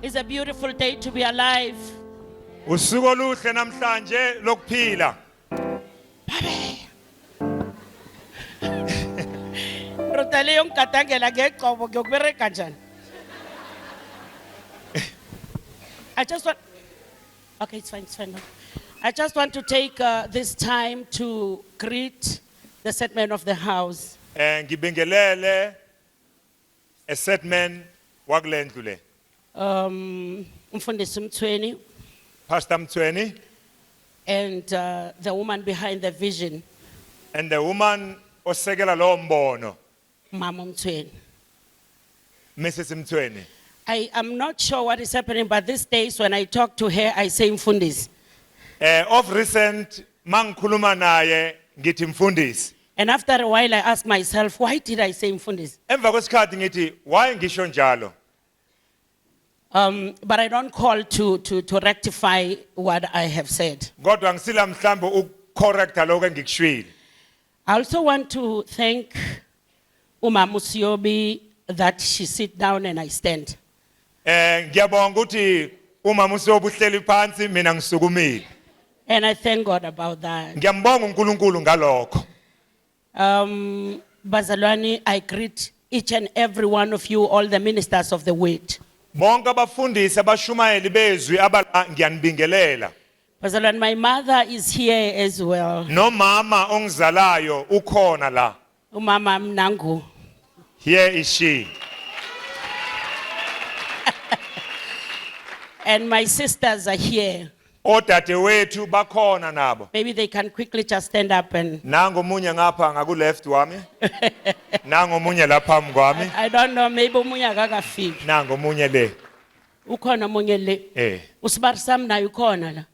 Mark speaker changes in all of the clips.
Speaker 1: It's a beautiful day to be alive.
Speaker 2: Usuku oluhle namhlanje lokuphila.
Speaker 1: Rotale yung katangela ngeqobo ngokubereka njani. I just want Okay, it's fine. No. I just want to take this time to greet the set man of the house.
Speaker 2: Ngibingelele a set man wakulendlu le.
Speaker 1: Umfundisi Mthweni
Speaker 2: Pastor Mthweni
Speaker 1: and the woman behind the vision,
Speaker 2: and the woman osekela lo mbono,
Speaker 1: Mama Mthweni.
Speaker 2: Mrs. Mthweni.
Speaker 1: I am not sure what is happening, but these days when I talk to her, I say Mfundisi.
Speaker 2: Of recent mangikhuluma naye ngithi mfundisi.
Speaker 1: And after a while, I ask myself, why did I say Mfundisi?
Speaker 2: Emva kwesikhathi ngithi why ngisho njalo?
Speaker 1: But I don't call to rectify what I have said.
Speaker 2: Kodwa ngisila mhlambe ucorrecta lokho engikushwile.
Speaker 1: I also want to thank Umama Usiobi that she sit down and I stand.
Speaker 2: Ngiyabonga ukuthi uma musobu uhleli phansi mina ngisukumile.
Speaker 1: And I thank God about that.
Speaker 2: Ngiyambonga uNkulunkulu ngalokho.
Speaker 1: Bazalwane, I greet each and every one of you, all the ministers of the word.
Speaker 2: Bonke abafundisi abashumayeli bezwi abala ngiyanibingelela.
Speaker 1: Bazalwane, my mother is here as well.
Speaker 2: Nomama ongizalayo ukhona la.
Speaker 1: Umama Mnangu.
Speaker 2: Here is she.
Speaker 1: And my sisters are here.
Speaker 2: Odadewethu bakhona nabo.
Speaker 1: Maybe they can quickly just stand up and
Speaker 2: Nango omunye ngapha ngaku left wami. Nango omunye lapha phambi kwami.
Speaker 1: I don't know, maybe umunye akakafiki.
Speaker 2: Nango omunye le.
Speaker 1: Ukhona umunye le. Usibari sami naye ukhona la.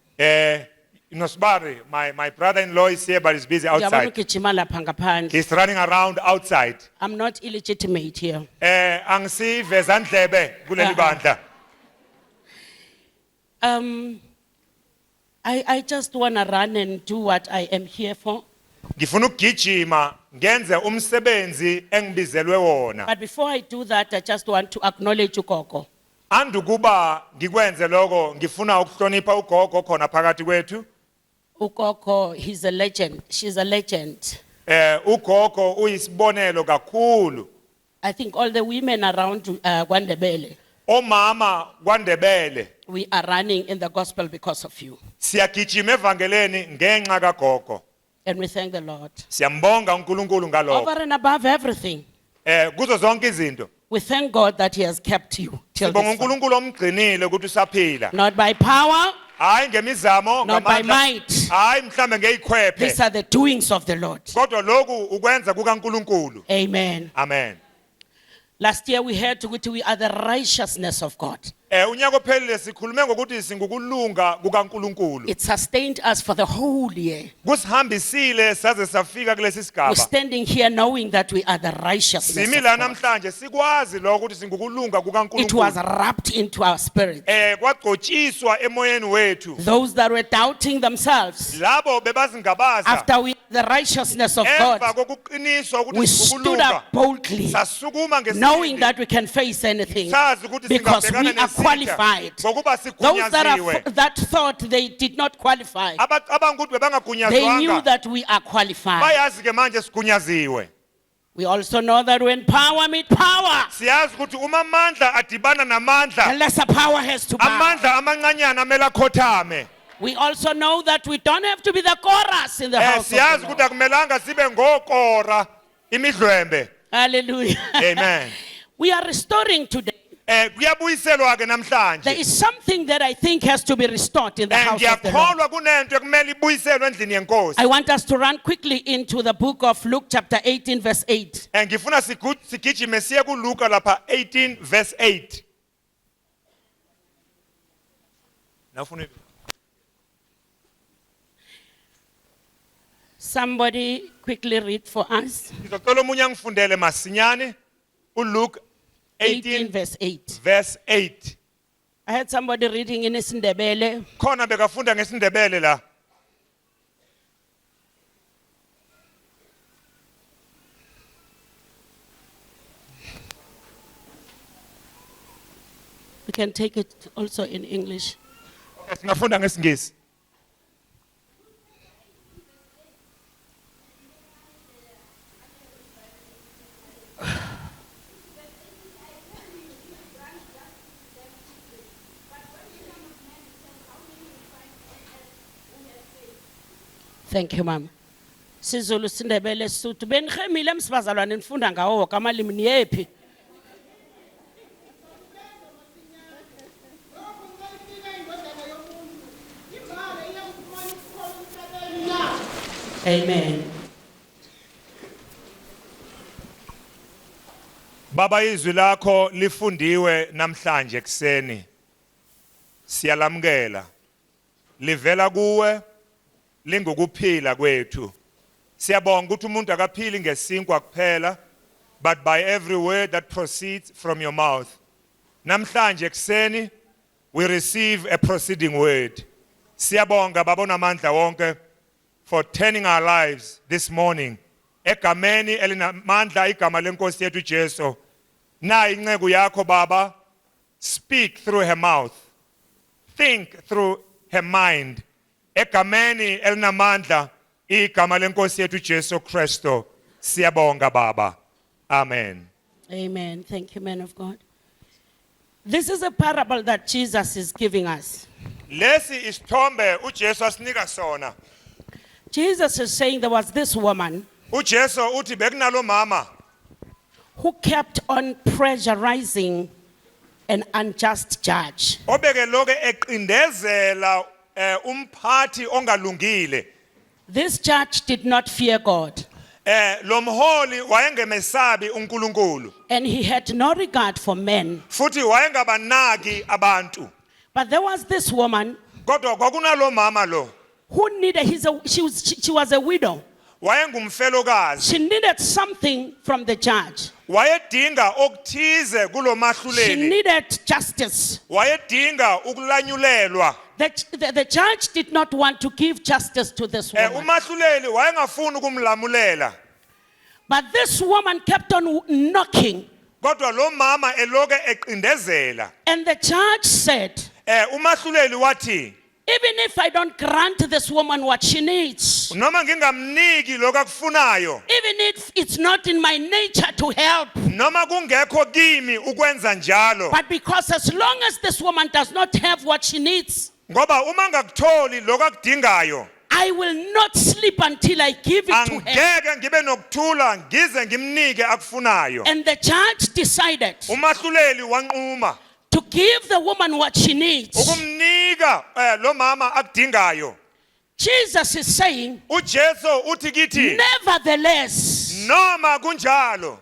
Speaker 2: Nosbari, my brother-in-law is here but he's busy
Speaker 1: Uyabona
Speaker 2: outside.
Speaker 1: ugijima lapha ngaphandle.
Speaker 2: He's running around outside.
Speaker 1: I'm not illegitimate here.
Speaker 2: Angisiveza ndlebe kuleli bandla.
Speaker 1: I just want to run and do what I am here for.
Speaker 2: Ngifuna ukugijima ngenze umsebenzi engibizelwe wona.
Speaker 1: But before I do that, I just want to acknowledge ugogo.
Speaker 2: Andukuba ngikwenze lokho ngifuna ukuhlonipha ugogo khona phakathi kwethu.
Speaker 1: Ugogo, he's a legend. She's a legend.
Speaker 2: Ugogo uyisibonelo kakhulu.
Speaker 1: I think all the women around KwaNdebele,
Speaker 2: Omama kwaNdebele
Speaker 1: we are running in the gospel because of you.
Speaker 2: siyagijima evangeleni ngenxa kagogo.
Speaker 1: And we thank the Lord.
Speaker 2: Siyambonga uNkulunkulu ngalokho.
Speaker 1: Over and above everything,
Speaker 2: Kuzo zonke izinto.
Speaker 1: we thank God that he has kept you till
Speaker 2: Sibonga
Speaker 1: this far.
Speaker 2: uNkulunkulu omgcinile ukuthi usaphila.
Speaker 1: Not by power,
Speaker 2: Hayi ngemizamo
Speaker 1: not by
Speaker 2: ngamandla.
Speaker 1: might.
Speaker 2: Hayi mhlambe ngeyikhwephe.
Speaker 1: These are the doings of the Lord.
Speaker 2: Kodwa lokhu ukwenza kukaNkulunkulu.
Speaker 1: Amen.
Speaker 2: Amen.
Speaker 1: Last year we heard we are the righteousness of God.
Speaker 2: Unyaka ophelile sikhulume ngokuthi singukulunga kukaNkulunkulu.
Speaker 1: It sustained us for the whole year.
Speaker 2: Kusihambisile saze safika kulesi
Speaker 1: We're
Speaker 2: sigaba.
Speaker 1: standing here knowing that we are the righteousness of
Speaker 2: Simila
Speaker 1: God.
Speaker 2: namhlanje sikwazi lokho ukuthi singukulunga
Speaker 1: It was
Speaker 2: kukaNkulunkulu.
Speaker 1: wrapped into our spirit.
Speaker 2: Kwagcotshiswa emoyeni wethu.
Speaker 1: Those that were doubting themselves,
Speaker 2: Labo bebazingabaza.
Speaker 1: after we the righteousness of
Speaker 2: Emva
Speaker 1: God,
Speaker 2: kokuqiniswa
Speaker 1: we
Speaker 2: ukuthi
Speaker 1: stood
Speaker 2: singukulunga.
Speaker 1: up boldly,
Speaker 2: Sasukuma
Speaker 1: knowing
Speaker 2: ngesibindi.
Speaker 1: that we can face anything
Speaker 2: Sazi ukuthi
Speaker 1: because
Speaker 2: singabhekana
Speaker 1: we are
Speaker 2: nesitha.
Speaker 1: qualified.
Speaker 2: Ngokuba
Speaker 1: Those
Speaker 2: sigunyaziwe.
Speaker 1: that thought they did not qualify,
Speaker 2: Abanga ukuthi
Speaker 1: they knew
Speaker 2: bebangagunyazwanga.
Speaker 1: that we are qualified.
Speaker 2: Bayazi ke manje sigunyaziwe.
Speaker 1: We also know that when power meets power,
Speaker 2: Siyazi ukuthi uma amandla adibana
Speaker 1: the
Speaker 2: namandla,
Speaker 1: lesser power has to bow.
Speaker 2: amandla amancanyana amele akhothame.
Speaker 1: We also know that we don't have to be the chorus in the house of
Speaker 2: Siyazi
Speaker 1: the
Speaker 2: ukuthi
Speaker 1: Lord.
Speaker 2: akumelanga sibe ngokora imidlwembe.
Speaker 1: Hallelujah.
Speaker 2: Amen.
Speaker 1: We are restoring today.
Speaker 2: Kuyabuyiselwa ke
Speaker 1: There
Speaker 2: namhlanje.
Speaker 1: is something that I think has to be restored in the house of the Lord.
Speaker 2: Ngiyakholwa kunento ekumele ibuyiselwe endlini yenkosi.
Speaker 1: I want us to run quickly into the book of Luke chapter 18 verse 8.
Speaker 2: Ngifuna sigijime siye kuLuka lapha 18 verse 8. Nawufuna
Speaker 1: Somebody quickly read for us.
Speaker 2: ngizocela umunye angifundele masinyane uLuke
Speaker 1: 18
Speaker 2: 18
Speaker 1: verse 8.
Speaker 2: verse 8.
Speaker 1: I had somebody reading in isiNdebele.
Speaker 2: Khona bekafunda ngesindebele la.
Speaker 1: We can take it also in English.
Speaker 2: Singafunda ngesingisi.
Speaker 1: Thank you, Mama. Sizulu Sindebele Sotho. Benihemile msibazalwane nifunda ngawo wonke amalimi niyephi? Amen.
Speaker 2: Baba izwi lakho lifundiwe namhlanje ekseni. Siyalamkela. Livela kuwe lingukuphila kwethu. Siyabonga ukuthi umuntu akaphili ngesinkwa kuphela, but by every word that proceeds from your mouth. Namhlanje ekseni we receive a proceeding word. Siyabonga babona amandla wonke for turning our lives this morning. Egameni elinamandla igama lenkosi yethu Jesu. Na inceku yakho Baba, speak through her mouth. Think through her mind. Egameni elinamandla igama lenkosi yethu Jesu Kristo. Siyabonga Baba. Amen.
Speaker 1: Amen. Thank you, man of God. This is a parable that Jesus is giving us.
Speaker 2: Lesi isithombe uJesu asinika sona.
Speaker 1: Jesus is saying there was this woman
Speaker 2: uJesu uthi bekunalo mama
Speaker 1: who kept on pressurizing an unjust judge.
Speaker 2: obeke loke eqindezela umphathi ongalungile.
Speaker 1: This judge did not fear God,
Speaker 2: Lo mholi wayengemesabi uNkulunkulu
Speaker 1: and he had no regard for men.
Speaker 2: futhi wayengabanaki abantu.
Speaker 1: But there was this woman
Speaker 2: Kodwa kwakunalo mama lo
Speaker 1: who needed, she was a widow.
Speaker 2: wayengumfelokazi.
Speaker 1: She needed something from the judge.
Speaker 2: Wayedinga okuthize
Speaker 1: She
Speaker 2: kulomahluleli.
Speaker 1: needed justice.
Speaker 2: Wayedinga ukulanyulelwa.
Speaker 1: The judge did not want to give justice to this woman.
Speaker 2: Umahluleli wayengafuni ukumlamulela.
Speaker 1: But this woman kept on knocking.
Speaker 2: Kodwa lo mama eloke eqindezela.
Speaker 1: And the judge said,
Speaker 2: Umahluleli wathi
Speaker 1: even if I don't grant this woman what she needs,
Speaker 2: noma ngingamniki lokakufunayo,
Speaker 1: even if it's not in my nature to help,
Speaker 2: noma kungekho kimi ukwenza njalo,
Speaker 1: but because as long as this woman does not have what she needs,
Speaker 2: ngoba uma ngakutholi lokakudingayo,
Speaker 1: I will not sleep until I give it to her.
Speaker 2: angeke ngibe nokuthula ngize ngimnike akufunayo.
Speaker 1: And the judge decided
Speaker 2: Umahluleli wanquma
Speaker 1: to give the woman what she needs.
Speaker 2: ukumnika lo mama akudingayo.
Speaker 1: Jesus is saying,
Speaker 2: uJesu uthi kithi
Speaker 1: nevertheless,
Speaker 2: noma kunjalo,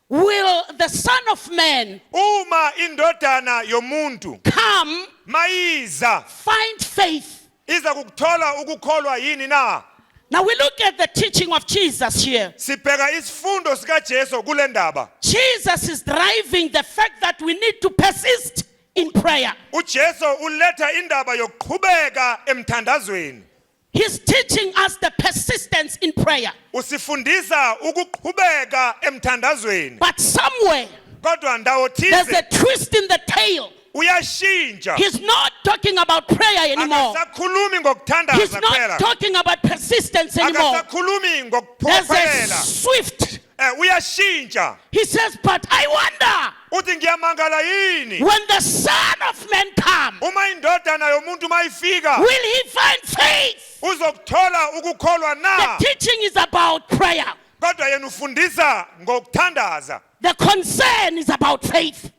Speaker 1: will the Son of Man
Speaker 2: uma indodana yomuntu
Speaker 1: come,
Speaker 2: mayiza
Speaker 1: find faith.
Speaker 2: iza kukuthola ukukholwa yini na?
Speaker 1: Now we look at the teaching of Jesus here.
Speaker 2: Sibheka isifundo sikaJesu kule ndaba.
Speaker 1: Jesus is driving the fact that we need to persist in prayer.
Speaker 2: uJesu uletha indaba yokuqhubeka emthandazweni.
Speaker 1: He's teaching us the persistence in prayer.
Speaker 2: Usifundisa ukuqhubeka emthandazweni.
Speaker 1: But somewhere,
Speaker 2: Kodwa ndawo
Speaker 1: there's a
Speaker 2: thize
Speaker 1: twist in the tail.
Speaker 2: uyashintsha.
Speaker 1: He's not talking about prayer anymore.
Speaker 2: Akasakhulumi
Speaker 1: He's
Speaker 2: ngokuthandaza
Speaker 1: not
Speaker 2: kuphela.
Speaker 1: talking about persistence anymore.
Speaker 2: Akasakhulumi
Speaker 1: There's a
Speaker 2: ngokuphophela.
Speaker 1: swift.
Speaker 2: Uyashintsha.
Speaker 1: He says, but I wonder,
Speaker 2: Uthi ngiyamangala yini
Speaker 1: when the Son of Man comes,
Speaker 2: uma indodana yomuntu mayifika
Speaker 1: will he find faith?
Speaker 2: uzokuthola ukukholwa na?
Speaker 1: The teaching is about prayer.
Speaker 2: Kodwa yena ufundisa ngokuthandaza.
Speaker 1: The concern is about faith.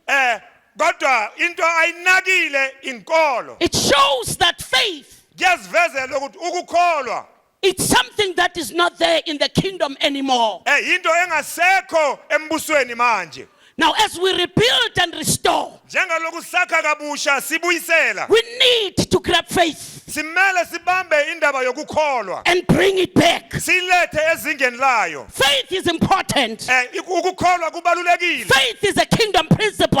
Speaker 2: Kodwa into ayinakile inkolo.
Speaker 1: It shows that faith,
Speaker 2: Kuyazivezela ukuthi ukukholwa
Speaker 1: it's something that is not there in the kingdom anymore.
Speaker 2: into engasekho embusweni manje.
Speaker 1: Now, as we rebuild and restore,
Speaker 2: Njengaloku sakha kabusha sibuyisela.
Speaker 1: we need to grab faith
Speaker 2: Simele sibambe indaba yokukholwa.
Speaker 1: and bring it back.
Speaker 2: Silethe ezingeni layo.
Speaker 1: Faith is important.
Speaker 2: Ukukholwa kubalulekile.
Speaker 1: Faith is a kingdom principle.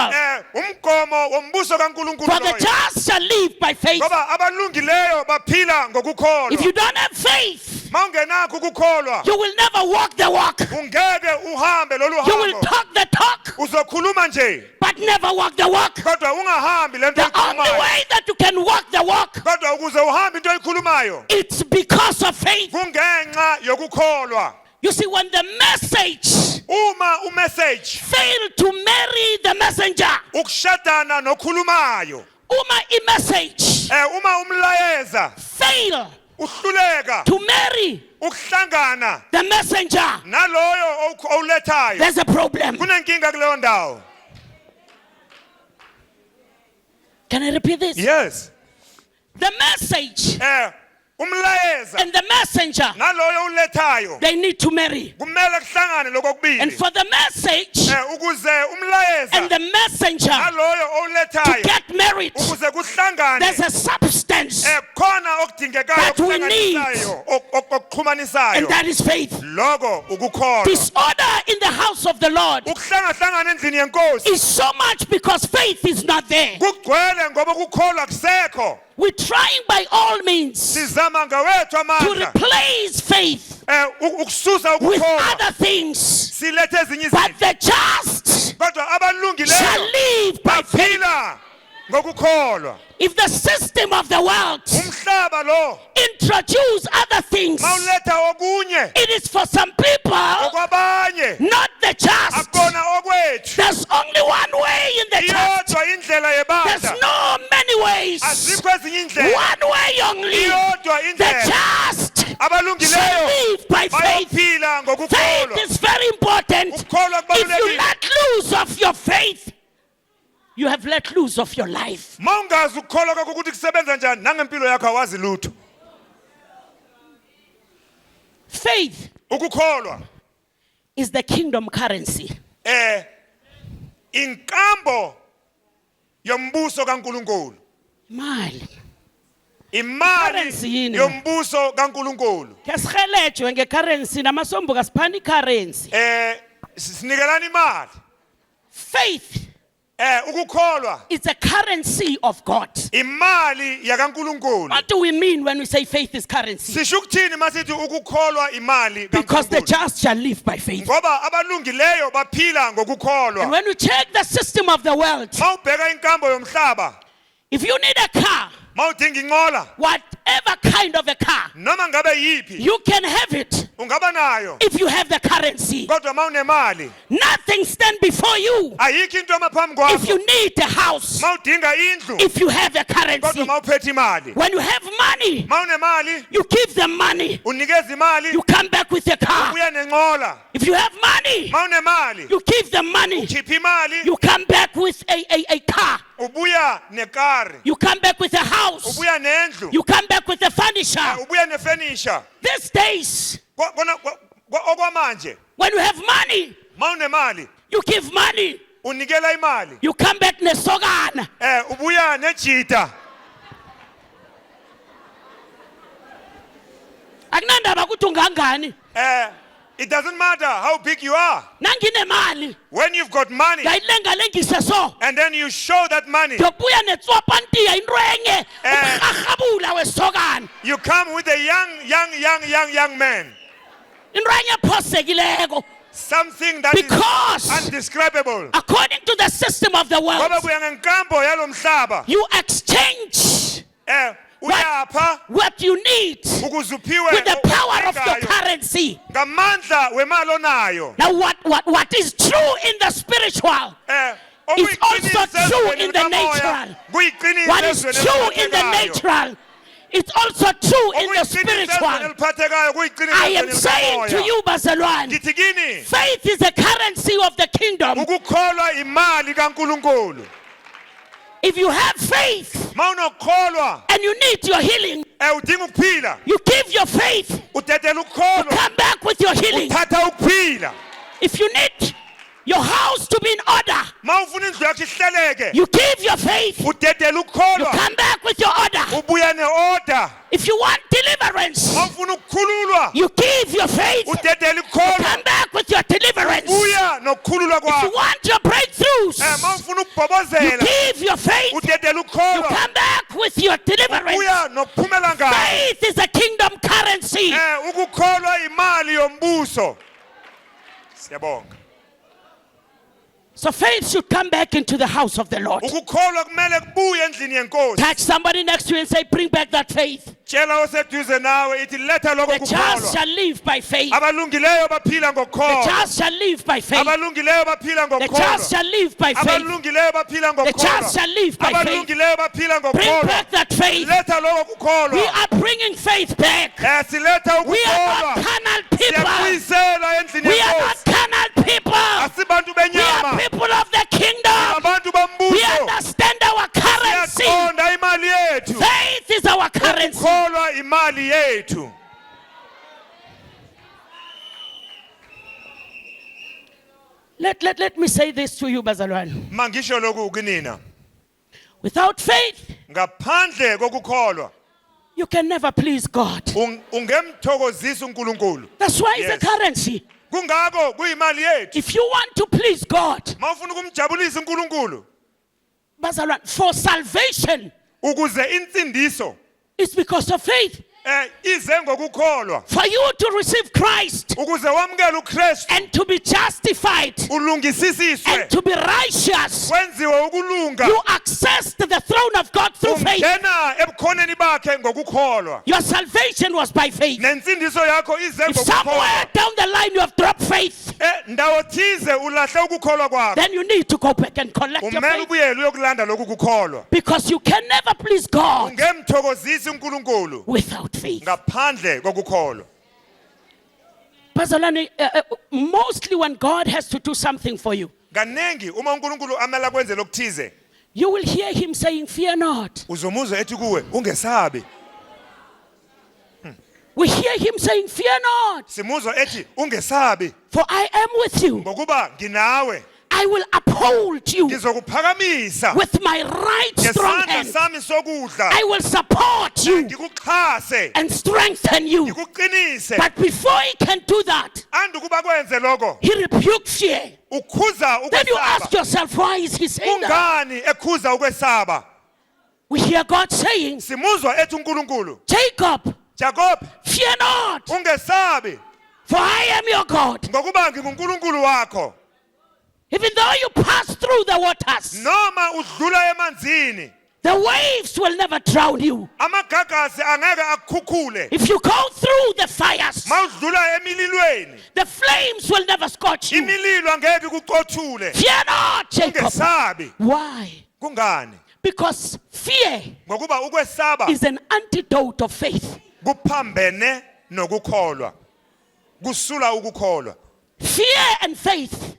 Speaker 2: Umgomo wombuso kaNkulunkulu
Speaker 1: For the
Speaker 2: loyo.
Speaker 1: just shall live by faith.
Speaker 2: Ngoba abalungileyo baphila
Speaker 1: If
Speaker 2: ngokukholwa.
Speaker 1: you don't have faith,
Speaker 2: Mawungenakho ukukholwa
Speaker 1: you will never walk the walk.
Speaker 2: ungeke uhambe lolu
Speaker 1: You will
Speaker 2: hambo.
Speaker 1: talk the talk,
Speaker 2: Uzokhuluma nje
Speaker 1: but never walk the walk.
Speaker 2: kodwa ungahambi lento
Speaker 1: The only
Speaker 2: oyikhulumayo.
Speaker 1: way that you can walk the walk,
Speaker 2: Kodwa ukuze uhambe into oyikhulumayo
Speaker 1: it's because of faith.
Speaker 2: kungenxa yokukholwa.
Speaker 1: You see, when the message
Speaker 2: Uma umessage
Speaker 1: failed to marry the messenger,
Speaker 2: ukushadana nokhulumayo.
Speaker 1: uma message
Speaker 2: Uma umlayeza
Speaker 1: fail
Speaker 2: uhluleka
Speaker 1: to marry
Speaker 2: ukuhlangana
Speaker 1: the messenger,
Speaker 2: naloyo owulethayo.
Speaker 1: there's a problem.
Speaker 2: Kunenkinga kuleyo ndawo.
Speaker 1: Can I repeat this?
Speaker 2: Yes.
Speaker 1: The message
Speaker 2: Umlayeza
Speaker 1: and the messenger,
Speaker 2: naloyo ulethayo
Speaker 1: they need to marry.
Speaker 2: kumele kuhlangane lokokubili.
Speaker 1: And for the message
Speaker 2: Ukuze umlayeza
Speaker 1: and the messenger
Speaker 2: naloyo
Speaker 1: to
Speaker 2: owulethayo
Speaker 1: get married,
Speaker 2: ukuze kuhlangane
Speaker 1: there's a substance,
Speaker 2: khona okudingekayo
Speaker 1: that we need.
Speaker 2: okuhlanganisayo
Speaker 1: and
Speaker 2: okuxhumanisayo.
Speaker 1: that is faith.
Speaker 2: Loko ukukholwa.
Speaker 1: Disorder in the house of the Lord
Speaker 2: Ukuhlangahlangana endlini yenkosi
Speaker 1: is so much because faith is not there.
Speaker 2: kugcwele ngoba ukukholwa kusekho.
Speaker 1: We're trying by all means
Speaker 2: Sizama ngawethu
Speaker 1: to
Speaker 2: amandla
Speaker 1: replace faith
Speaker 2: ukususa
Speaker 1: with
Speaker 2: ukukholwa.
Speaker 1: other things,
Speaker 2: Silethe ezinye
Speaker 1: but
Speaker 2: izinto.
Speaker 1: the just
Speaker 2: Kodwa
Speaker 1: shall
Speaker 2: abalungileyo
Speaker 1: live by faith.
Speaker 2: baphila ngokukholwa.
Speaker 1: If the system of the world
Speaker 2: Umhlaba lo
Speaker 1: introduce other things,
Speaker 2: mawuletha okunye
Speaker 1: it is for some people,
Speaker 2: okwabanye
Speaker 1: not the just.
Speaker 2: akona okwethu.
Speaker 1: There's only one way in the just.
Speaker 2: Iyodwa indlela
Speaker 1: There's
Speaker 2: yebandla.
Speaker 1: no many ways.
Speaker 2: Azikho ezinye indlela.
Speaker 1: One way only.
Speaker 2: Iyodwa
Speaker 1: The
Speaker 2: indlela.
Speaker 1: just shall
Speaker 2: Abalungileyo
Speaker 1: live by faith.
Speaker 2: bayaphila
Speaker 1: Faith
Speaker 2: ngokukholwa.
Speaker 1: is very important.
Speaker 2: Ukukholwa
Speaker 1: If you
Speaker 2: kubalulekile.
Speaker 1: let loose of your faith, you have let loose of your life.
Speaker 2: Mawungazi ukukholwa kwakho ukuthi kusebenza njani nangempilo yakho awazi lutho.
Speaker 1: Faith
Speaker 2: Ukukholwa
Speaker 1: is the kingdom currency.
Speaker 2: inkambo yombuso kaNkuluNkulu.
Speaker 1: Mali.
Speaker 2: Imali
Speaker 1: Currency yini?
Speaker 2: yombuso kaNkuluNkulu.
Speaker 1: Kesihelejwe ngecurrency namasombo kasiphani currency.
Speaker 2: Sinikelana imali.
Speaker 1: Faith
Speaker 2: Ukukholwa
Speaker 1: is a currency of God.
Speaker 2: imali yakaNkuluNkulu.
Speaker 1: What do we mean when we say faith is currency?
Speaker 2: Sisho ukuthini masithi ukukholwa imali
Speaker 1: Because the
Speaker 2: kaNkuluNkulu?
Speaker 1: just shall live by faith.
Speaker 2: Ngoba abalungileyo baphila
Speaker 1: And
Speaker 2: ngokukholwa.
Speaker 1: when you check the system of the world,
Speaker 2: Mawubheka inkambo yomhlaba,
Speaker 1: if you need a car,
Speaker 2: mawudinga inqola
Speaker 1: whatever kind of a car,
Speaker 2: noma ngabe yipi
Speaker 1: you can have it
Speaker 2: ungaba nayo.
Speaker 1: if you have the currency.
Speaker 2: Kodwa mawunemali
Speaker 1: Nothing stand before you
Speaker 2: ayikho into emaphambi
Speaker 1: if you
Speaker 2: kwakho.
Speaker 1: need a house,
Speaker 2: Mawudinga indlu
Speaker 1: if you have the
Speaker 2: kodwa
Speaker 1: currency.
Speaker 2: mawuphethe imali.
Speaker 1: When you have money,
Speaker 2: Mawunemali
Speaker 1: you give them money.
Speaker 2: unikeza imali
Speaker 1: You come back with your car.
Speaker 2: ubuya nenqola.
Speaker 1: If you have money,
Speaker 2: Mawunemali
Speaker 1: you give them money.
Speaker 2: khipha imali
Speaker 1: You come back with a car.
Speaker 2: ubuya nekari.
Speaker 1: You come back with a house.
Speaker 2: Ubuya nendlu.
Speaker 1: You come back with a furniture.
Speaker 2: Ubuya nefurniture.
Speaker 1: These days,
Speaker 2: Okwamanje
Speaker 1: when you have money,
Speaker 2: mawunemali
Speaker 1: you give money.
Speaker 2: unikela imali.
Speaker 1: You come back nesogana.
Speaker 2: Ubuya nejita.
Speaker 1: Akunandaba ukuthi ungangani.
Speaker 2: It doesn't matter how big you are.
Speaker 1: Nanginemali.
Speaker 2: When you've got money
Speaker 1: Ngayilenga lengise so.
Speaker 2: and then you show that money,
Speaker 1: Yokubuya netswapantiya into enye. Ukugagabula wesogana.
Speaker 2: you come with a young man.
Speaker 1: Into enye phosekileko.
Speaker 2: Something that is
Speaker 1: Because
Speaker 2: undescribable.
Speaker 1: according to the system of the
Speaker 2: Ngoba
Speaker 1: world,
Speaker 2: kuya ngenkambo yalomhlaba.
Speaker 1: you exchange
Speaker 2: Uyapha
Speaker 1: what you need
Speaker 2: ukuze uphiwe
Speaker 1: with the power of your
Speaker 2: okudingayo.
Speaker 1: currency.
Speaker 2: Ngamandla wemali onayo.
Speaker 1: Now what is true in the spiritual is also true in the natural. What is true in the natural, it's also true in the spiritual. I am saying to you, Bazalwane,
Speaker 2: Ngithi kini
Speaker 1: faith is a currency of the kingdom.
Speaker 2: ukukholwa imali kaNkuluNkulu.
Speaker 1: If you have faith
Speaker 2: Mawunokholwa
Speaker 1: and you need your healing,
Speaker 2: udinga ukuphila.
Speaker 1: you give your faith,
Speaker 2: Udedela ukukholwa.
Speaker 1: come back with your healing.
Speaker 2: Thatha ukuphila.
Speaker 1: If you need your house to be in order,
Speaker 2: Mawufuna indlu yakho ihleleke.
Speaker 1: you give your faith,
Speaker 2: Udedela
Speaker 1: you
Speaker 2: ukukholwa.
Speaker 1: come back with your order.
Speaker 2: Ubuya neorder.
Speaker 1: If you want deliverance,
Speaker 2: Mawufuna ukukhululwa.
Speaker 1: you give your faith,
Speaker 2: Udedela ukukholwa.
Speaker 1: come back with your deliverance.
Speaker 2: Buya nokukhululwa
Speaker 1: If you
Speaker 2: kwakho.
Speaker 1: want your breakthroughs,
Speaker 2: Mawufuna
Speaker 1: you
Speaker 2: ukubhobozela.
Speaker 1: give your faith,
Speaker 2: Udedela
Speaker 1: you
Speaker 2: ukukholwa.
Speaker 1: come back with your deliverance.
Speaker 2: Buya nokuphumela ngayo.
Speaker 1: Faith is a kingdom currency. currency.
Speaker 2: Ukukholwa imali yombuso. Siyabonga.
Speaker 1: So faith should come back into the house of the Lord.
Speaker 2: Ukukholwa kumele kubuye endlini yenkosi.
Speaker 1: Touch somebody next to you and say, bring back that faith.
Speaker 2: Tshela oseduze nawe ithi letha lokho
Speaker 1: The just
Speaker 2: kukholwa.
Speaker 1: shall live by faith.
Speaker 2: Abalungileyo baphila
Speaker 1: The
Speaker 2: ngokukholwa.
Speaker 1: just shall live by faith.
Speaker 2: Abalungileyo baphila
Speaker 1: The just
Speaker 2: ngokukholwa.
Speaker 1: shall live by faith.
Speaker 2: Abalungileyo baphila
Speaker 1: The just
Speaker 2: ngokukholwa.
Speaker 1: shall live by faith.
Speaker 2: Abalungileyo baphila
Speaker 1: Bring
Speaker 2: ngokukholwa.
Speaker 1: back that faith.
Speaker 2: Letha lokho
Speaker 1: We
Speaker 2: kukholwa.
Speaker 1: are bringing faith back.
Speaker 2: Siletha
Speaker 1: We are
Speaker 2: ukukholwa.
Speaker 1: not carnal people.
Speaker 2: Siyabuyisela endlini
Speaker 1: We are
Speaker 2: yenkosi.
Speaker 1: not carnal people.
Speaker 2: Asibantu
Speaker 1: We are
Speaker 2: benyama.
Speaker 1: people of the kingdom.
Speaker 2: Abantu
Speaker 1: We
Speaker 2: bombuso.
Speaker 1: understand our currency.
Speaker 2: Siyaqonda imali yethu.
Speaker 1: Faith is our currency.
Speaker 2: Ukukholwa imali yethu.
Speaker 1: Let me say this to you, bazalwane.
Speaker 2: Mangisho lokhu kunina.
Speaker 1: Without faith,
Speaker 2: Ngaphandle kokukholwa
Speaker 1: you can never please God.
Speaker 2: ungemthokozisa uNkulunkulu.
Speaker 1: That's why it's
Speaker 2: Yes.
Speaker 1: a currency.
Speaker 2: Kungako kuyimali yethu.
Speaker 1: If you want to please God,
Speaker 2: Mawufuna ukumjabulisa uNkulunkulu
Speaker 1: bazalwane, for salvation,
Speaker 2: ukuze insindiso
Speaker 1: it's because of faith.
Speaker 2: ize ngokukholwa.
Speaker 1: For you to receive Christ
Speaker 2: Ukuze wamukele uKristu
Speaker 1: and to be justified
Speaker 2: ulungisisiswe.
Speaker 1: and to be righteous,
Speaker 2: Kwenziwe ukulunga.
Speaker 1: you access the throne of God through faith.
Speaker 2: Ungena ebukhoneni bakhe ngokukholwa.
Speaker 1: Your salvation was by faith.
Speaker 2: Nensindiso yakho ize
Speaker 1: If somewhere
Speaker 2: ngokukholwa.
Speaker 1: down the line you have dropped faith,
Speaker 2: Ndawo thize ulahle ukukholwa kwakho.
Speaker 1: then you need to go back and collect your
Speaker 2: Umele
Speaker 1: faith.
Speaker 2: ubuyele uyokulanda lokhu kukholwa.
Speaker 1: Because you can never please God
Speaker 2: Ungemthokozisa uNkulunkulu
Speaker 1: without faith.
Speaker 2: ngaphandle kokukholwa.
Speaker 1: Bazalwane, mostly when God has to do something for you,
Speaker 2: Kanengi uma uNkulunkulu amela kwenze lokuthize,
Speaker 1: you will hear him saying, fear not.
Speaker 2: uzomuzwa ethi kuwe ungesabi.
Speaker 1: We hear him saying, fear not,
Speaker 2: Simuzwa ethi ungesabi
Speaker 1: for I am with you.
Speaker 2: ngokuba nginawe.
Speaker 1: I will uphold you
Speaker 2: Ngizokuphakamisa
Speaker 1: with my right strong
Speaker 2: ngesandla
Speaker 1: hand.
Speaker 2: sami sokudla.
Speaker 1: I will support you
Speaker 2: Ngikuxhase,
Speaker 1: and strengthen you.
Speaker 2: ngikuqinise.
Speaker 1: But before he can do that,
Speaker 2: And ukuba kwenze lokho,
Speaker 1: he rebukes fear.
Speaker 2: ukhuza
Speaker 1: Then you ask
Speaker 2: ukwesaba.
Speaker 1: yourself, why is he saying that?
Speaker 2: Kungani ekhuza ukwesaba?
Speaker 1: We hear God saying,
Speaker 2: Simuzwa ethi uNkulunkulu,
Speaker 1: Jacob,
Speaker 2: Jacob,
Speaker 1: fear not,
Speaker 2: ungesabi
Speaker 1: for I am your God.
Speaker 2: ngokuba nginguNkulunkulu wakho.
Speaker 1: Even though you pass through the waters,
Speaker 2: Noma udlula emanzini,
Speaker 1: the waves will never drown you.
Speaker 2: amagagasi angeke akukhukhule.
Speaker 1: If you go through the fires,
Speaker 2: Mawudlula emililweni,
Speaker 1: the flames will never scorch you.
Speaker 2: imililo angeke kuqothule.
Speaker 1: Fear not, Jacob.
Speaker 2: Ungesabi.
Speaker 1: Why?
Speaker 2: Kungani?
Speaker 1: Because fear
Speaker 2: Ngokuba ukwesaba
Speaker 1: is an antidote of faith.
Speaker 2: kuphambene nokukholwa. Kusula ukukholwa.
Speaker 1: Fear and faith,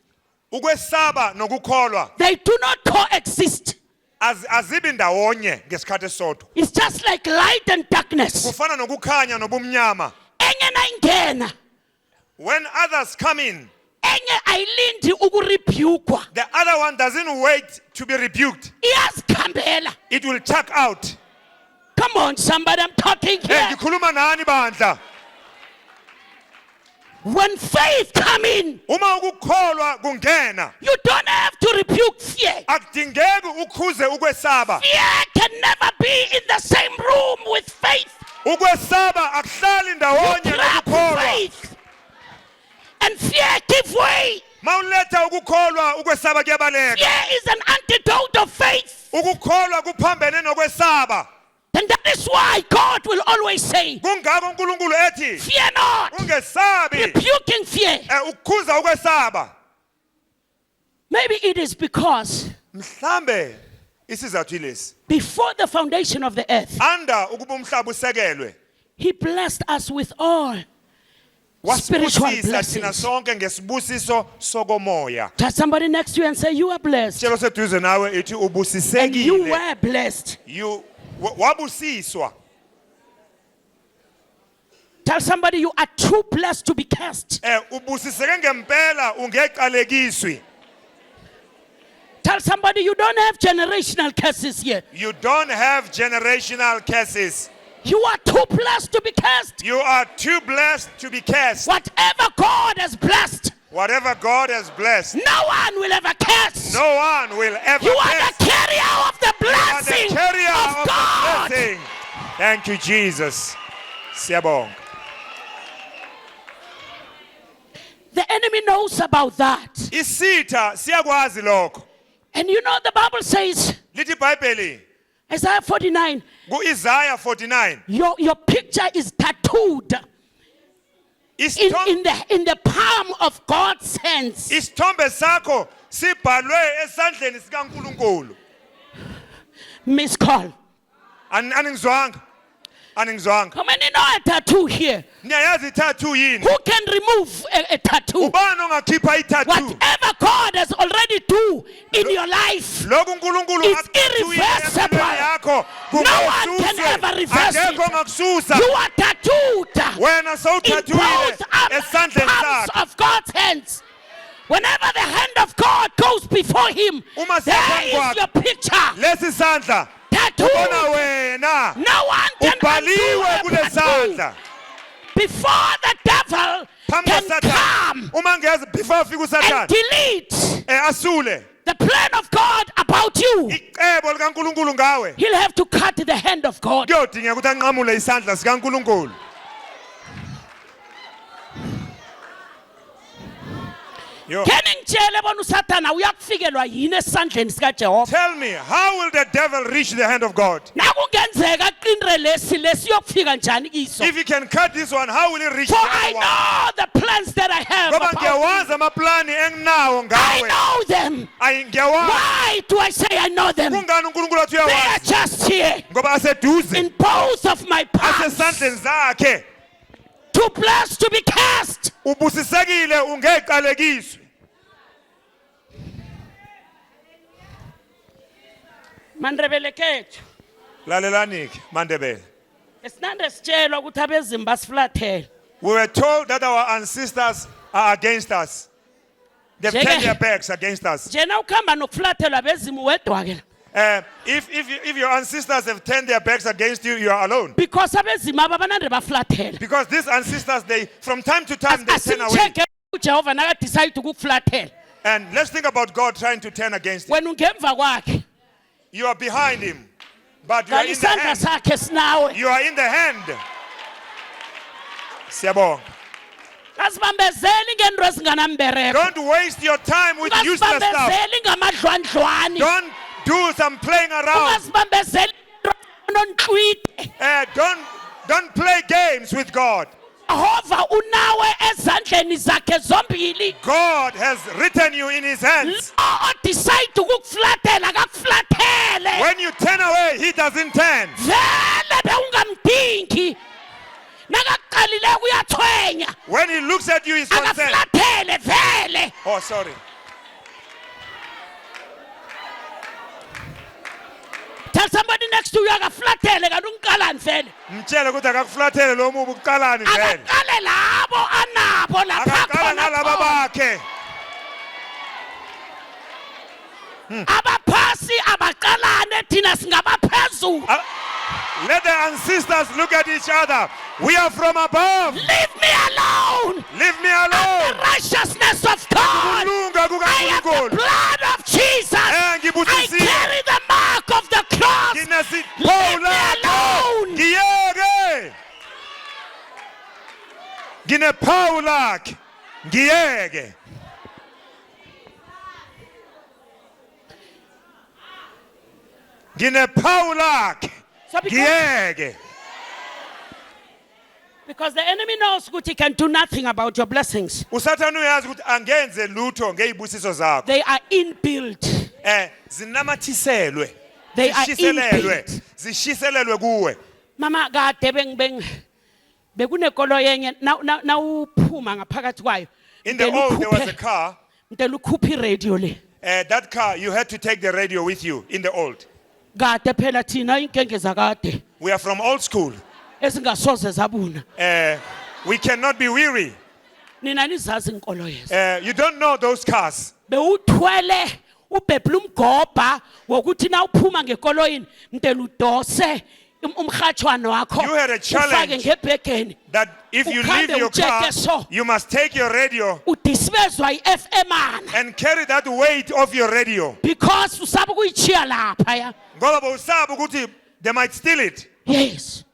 Speaker 2: Ukwesaba nokukholwa
Speaker 1: they do not coexist.
Speaker 2: azibi ndawonye ngesikhathi esodwa.
Speaker 1: It's just like light and darkness.
Speaker 2: Kufana nokukhanya nobumnyama.
Speaker 1: Enye nayingena,
Speaker 2: When others come in,
Speaker 1: enye ayilindi ukurebukwa.
Speaker 2: the other one doesn't wait to be rebuked.
Speaker 1: Iyazikhambela.
Speaker 2: It will chuck out.
Speaker 1: Come on, somebody, I'm talking here.
Speaker 2: Ngikhuluma nani bandla?
Speaker 1: When faith come in,
Speaker 2: Uma ukukholwa kungena,
Speaker 1: you don't have to rebuke fear.
Speaker 2: akudingeki ukhuze ukwesaba.
Speaker 1: Fear can never be in the same room with faith.
Speaker 2: Ukwesaba akuhlali
Speaker 1: You
Speaker 2: ndawonye
Speaker 1: trap
Speaker 2: nokukholwa.
Speaker 1: faith. And fear give way.
Speaker 2: Mawuletha ukukholwa ukwesaba kuyabaleka.
Speaker 1: Fear is an antidote of faith.
Speaker 2: Ukukholwa kuphambene nokwesaba.
Speaker 1: And that is why God will always say,
Speaker 2: Kungako uNkulunkulu ethi
Speaker 1: fear not.
Speaker 2: ungesabi.
Speaker 1: Rebuking fear.
Speaker 2: Ukukhuza ukwesaba.
Speaker 1: Maybe it is because
Speaker 2: Mhlambe isizathu ilesi.
Speaker 1: before the foundation of the earth,
Speaker 2: Anda ukuba umhlaba usekelwe.
Speaker 1: he blessed us with all spiritual
Speaker 2: Wasibusisa thina
Speaker 1: blessings.
Speaker 2: sonke ngesibusiso sokomoya.
Speaker 1: Touch somebody next to you and say, you are blessed.
Speaker 2: Tshelo seduze nawe ithi
Speaker 1: And you
Speaker 2: ubusisekile.
Speaker 1: were blessed.
Speaker 2: Wabusiswa.
Speaker 1: Tell somebody you are too blessed to be cursed.
Speaker 2: Ubusiseke ngempela ungeqalekiswi.
Speaker 1: Tell somebody you don't have generational curses here.
Speaker 2: You don't have generational curses.
Speaker 1: You are too blessed to be cursed.
Speaker 2: You are too blessed to be cursed.
Speaker 1: Whatever God has blessed,
Speaker 2: Whatever God has blessed,
Speaker 1: no one will ever curse.
Speaker 2: no one will ever
Speaker 1: You are
Speaker 2: curse.
Speaker 1: the carrier of the
Speaker 2: You are the
Speaker 1: blessing
Speaker 2: carrier
Speaker 1: of
Speaker 2: of
Speaker 1: God.
Speaker 2: the blessing. Thank you, Jesus. Siyabonga.
Speaker 1: The enemy knows about that.
Speaker 2: Isitha siyakwazi lokho.
Speaker 1: And you know the Bible says,
Speaker 2: Lithi iBhayibheli
Speaker 1: Isaiah 49,
Speaker 2: ku-Isaiah 49.
Speaker 1: your picture is tattooed in the palm of God's hands.
Speaker 2: Isithombe sakho sibhalwe esandleni sikaNkulunkulu.
Speaker 1: Miss call.
Speaker 2: Aningizwanga.
Speaker 1: How many know a tattoo here?
Speaker 2: Niyayazi tattoo yini?
Speaker 1: Who can remove a tattoo?
Speaker 2: Ubani ongakhipha i-tattoo?
Speaker 1: Whatever God has already do in your life,
Speaker 2: Lokhu uNkulunkulu
Speaker 1: it's irreversible. No one can ever reverse
Speaker 2: akekho
Speaker 1: it.
Speaker 2: ongakususa.
Speaker 1: You are tattooed
Speaker 2: Wena
Speaker 1: in
Speaker 2: sowuthathuyile
Speaker 1: both
Speaker 2: esandleni
Speaker 1: palms
Speaker 2: sakho.
Speaker 1: of God's hands. Whenever the hand of God goes before him,
Speaker 2: Uma
Speaker 1: there
Speaker 2: siphambi
Speaker 1: is
Speaker 2: kwakhe,
Speaker 1: your picture.
Speaker 2: lesi sandla
Speaker 1: Tattooed.
Speaker 2: ubona wena
Speaker 1: No one can
Speaker 2: ubhaliwe
Speaker 1: undo
Speaker 2: kule
Speaker 1: a tattoo.
Speaker 2: sandla.
Speaker 1: Before the devil
Speaker 2: Phambi
Speaker 1: can
Speaker 2: kaSathane.
Speaker 1: come
Speaker 2: Uma ngeze before afike
Speaker 1: and
Speaker 2: uSathane
Speaker 1: delete
Speaker 2: asule
Speaker 1: the plan of God about you,
Speaker 2: icebo likaNkulunkulu ngawe,
Speaker 1: he'll have to cut the hand of God.
Speaker 2: kuyodingeka ukuthi anqamule isandla sikaNkulunkulu. Yo.
Speaker 1: Keningitshele bona uSathana uyakufikelwa yini esandleni sikaJehova.
Speaker 2: Tell me, how will the devil reach the hand of God?
Speaker 1: Nakungenzeka aqinire lesi yokufika njani kiso.
Speaker 2: If he can cut this one, how will he reach
Speaker 1: For
Speaker 2: the
Speaker 1: I
Speaker 2: other one?
Speaker 1: know the plans that I have
Speaker 2: Ngoba
Speaker 1: about you.
Speaker 2: ngiyawazi amaplani enginawo
Speaker 1: I
Speaker 2: ngawe.
Speaker 1: know them.
Speaker 2: Ngiyawazi.
Speaker 1: Why do I say I know them?
Speaker 2: Kungani uNkulunkulu athi
Speaker 1: They are
Speaker 2: uyawazi?
Speaker 1: just here
Speaker 2: Ngoba aseduze.
Speaker 1: in both of my palms.
Speaker 2: Asesandleni zakhe.
Speaker 1: Too blessed to be cast.
Speaker 2: Ubusisekile ungeqalekiswe.
Speaker 1: Mandrebele kethu.
Speaker 2: Lalelani-ke Mandebele.
Speaker 1: Esinande sitshelwa ukuthi abezimu basiflathele.
Speaker 2: We were told that our ancestors are against us. They've
Speaker 1: Jeke.
Speaker 2: turned their backs against us.
Speaker 1: Njena ukuhamba nokuflathelwa abezimu wedwa ke.
Speaker 2: If your ancestors have turned their backs against you, you are alone.
Speaker 1: Because abezimu aba banande baflathela.
Speaker 2: Because these ancestors, they from time to time they turn away.
Speaker 1: Asimcheke uJehova naka decide ukukuflathela.
Speaker 2: And let's think about God trying to turn against him.
Speaker 1: Wena ungemva kwakhe.
Speaker 2: You are behind him, but you are in the
Speaker 1: Isandla
Speaker 2: hand.
Speaker 1: sakhe sinawe.
Speaker 2: You are in the hand. Siyabonga.
Speaker 1: Kasibambezeli ngento ezinganambereko.
Speaker 2: Don't waste your time with useless stuff.
Speaker 1: Kasibambezeli ngamadlwadlwani.
Speaker 2: Don't do some playing around.
Speaker 1: Kasibambezeli nontwite.
Speaker 2: Don't play games with God.
Speaker 1: Jehova unawe ezandleni zakhe zombili.
Speaker 2: God has written you in his hands.
Speaker 1: Lo decide ukukuflathela akakuflathele.
Speaker 2: When you turn away, he doesn't turn.
Speaker 1: Vele bewungamdingi. Nakaqalile uyathwenya.
Speaker 2: When he looks at you, he's concerned.
Speaker 1: Akaflathele vele.
Speaker 2: Oh, sorry.
Speaker 1: Tell somebody next to you akaflathele kanti ungiqalani vele.
Speaker 2: Mtshele ukuthi akakuflathele lo mubu kuqalani vele.
Speaker 1: Akaqale labo anabo lapha
Speaker 2: Akaqala ngalaba
Speaker 1: khona.
Speaker 2: bakhe.
Speaker 1: Abaphasi abaqalane thina singabaphezulu.
Speaker 2: Let the ancestors look at each other. We are from above.
Speaker 1: Leave me alone.
Speaker 2: Leave me
Speaker 1: The
Speaker 2: alone.
Speaker 1: righteousness of God.
Speaker 2: Kulunga
Speaker 1: I have the
Speaker 2: kukaNkulunkulu.
Speaker 1: blood of Jesus. I
Speaker 2: Ngibusisiwe.
Speaker 1: carry the mark of the cross. Leave
Speaker 2: Nginesipho
Speaker 1: me alone.
Speaker 2: Ngiyeke. Nginephawu lakhe. Ngiyeke. Nginephawu lakhe.
Speaker 1: So
Speaker 2: Ngiyeke.
Speaker 1: because the enemy knows that he can do nothing about your blessings.
Speaker 2: uSathane uyazi ukuthi angenze lutho ngeibusiso zakho.
Speaker 1: They are inbuilt.
Speaker 2: Zinamathiselwe.
Speaker 1: They are
Speaker 2: Zishiselelwe.
Speaker 1: inbuilt.
Speaker 2: Zishiselelwe kuwe.
Speaker 1: Mama kade bekunekolo yenye na uphuma ngaphakathi kwayo.
Speaker 2: In the old there was a car.
Speaker 1: Mntela ukhupha iradio le.
Speaker 2: That car you had to take the radio with you in the old.
Speaker 1: Kade phela thina inkenge zakade
Speaker 2: We are from old school.
Speaker 1: ezingasoze zabuna.
Speaker 2: We cannot be weary.
Speaker 1: Nina nizazi inkolo yezo.
Speaker 2: You don't know those cars.
Speaker 1: Bewuthwele ubhebhla umgobha wokuthi na uphuma ngekoloyini mntela udose umkhatshwana wakho.
Speaker 2: You had a challenge
Speaker 1: ufake ngebhegeni.
Speaker 2: that if you
Speaker 1: Ukhambe
Speaker 2: leave your car,
Speaker 1: ujeke so.
Speaker 2: you must take your radio
Speaker 1: Udisibezwa iFM ana.
Speaker 2: and carry that weight of your radio.
Speaker 1: Because usaba kuyichiya lapha ya.
Speaker 2: Ngoba bawusaba ukuthi they might steal it.
Speaker 1: Yes.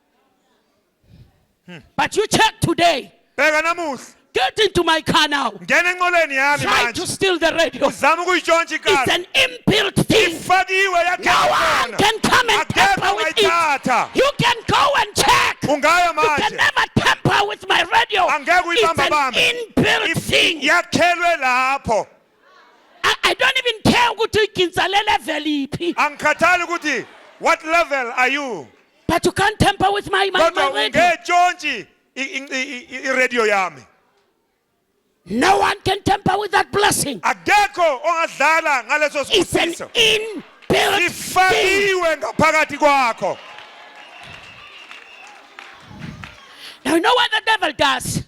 Speaker 1: But you check today.
Speaker 2: Bheka namuhla.
Speaker 1: Get into my car now.
Speaker 2: ngena enqoleni yami
Speaker 1: Try to
Speaker 2: manje
Speaker 1: steal the radio.
Speaker 2: uzama ukuyitshontsha
Speaker 1: It's
Speaker 2: ikasi
Speaker 1: an inbuilt thing.
Speaker 2: ifakiwe
Speaker 1: No
Speaker 2: yakhona
Speaker 1: one can come and tamper
Speaker 2: akekho
Speaker 1: with it.
Speaker 2: ongayithatha
Speaker 1: You can go and check.
Speaker 2: ungaya
Speaker 1: You can
Speaker 2: manje
Speaker 1: never tamper with my radio.
Speaker 2: angeke
Speaker 1: It's
Speaker 2: uyibamba
Speaker 1: an
Speaker 2: bambe
Speaker 1: inbuilt thing.
Speaker 2: yakhelwe lapho
Speaker 1: I don't even care ukuthi iginzale level iphi.
Speaker 2: angikhathali ukuthi what level are you
Speaker 1: But you can't tamper with my
Speaker 2: kodwa
Speaker 1: radio.
Speaker 2: ungetshontshe iradio yami
Speaker 1: No one can tamper with that blessing.
Speaker 2: akekho ongadlala ngaleso
Speaker 1: It's an
Speaker 2: sibusiso
Speaker 1: inbuilt thing.
Speaker 2: sifakiwe ngaphakathi kwakho.
Speaker 1: Now you know what the devil does?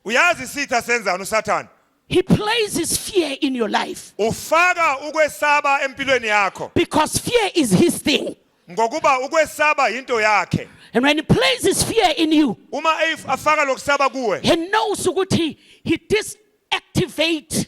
Speaker 2: Uyazi sitha senzani uSathane?
Speaker 1: He places fear in your life.
Speaker 2: Ufaka ukwesaba empilweni yakho
Speaker 1: Because fear is his thing.
Speaker 2: ngokuba ukwesaba into yakhe.
Speaker 1: And when he places fear in you,
Speaker 2: Uma afaka lokusaba kuwe,
Speaker 1: he knows ukuthi he disactivates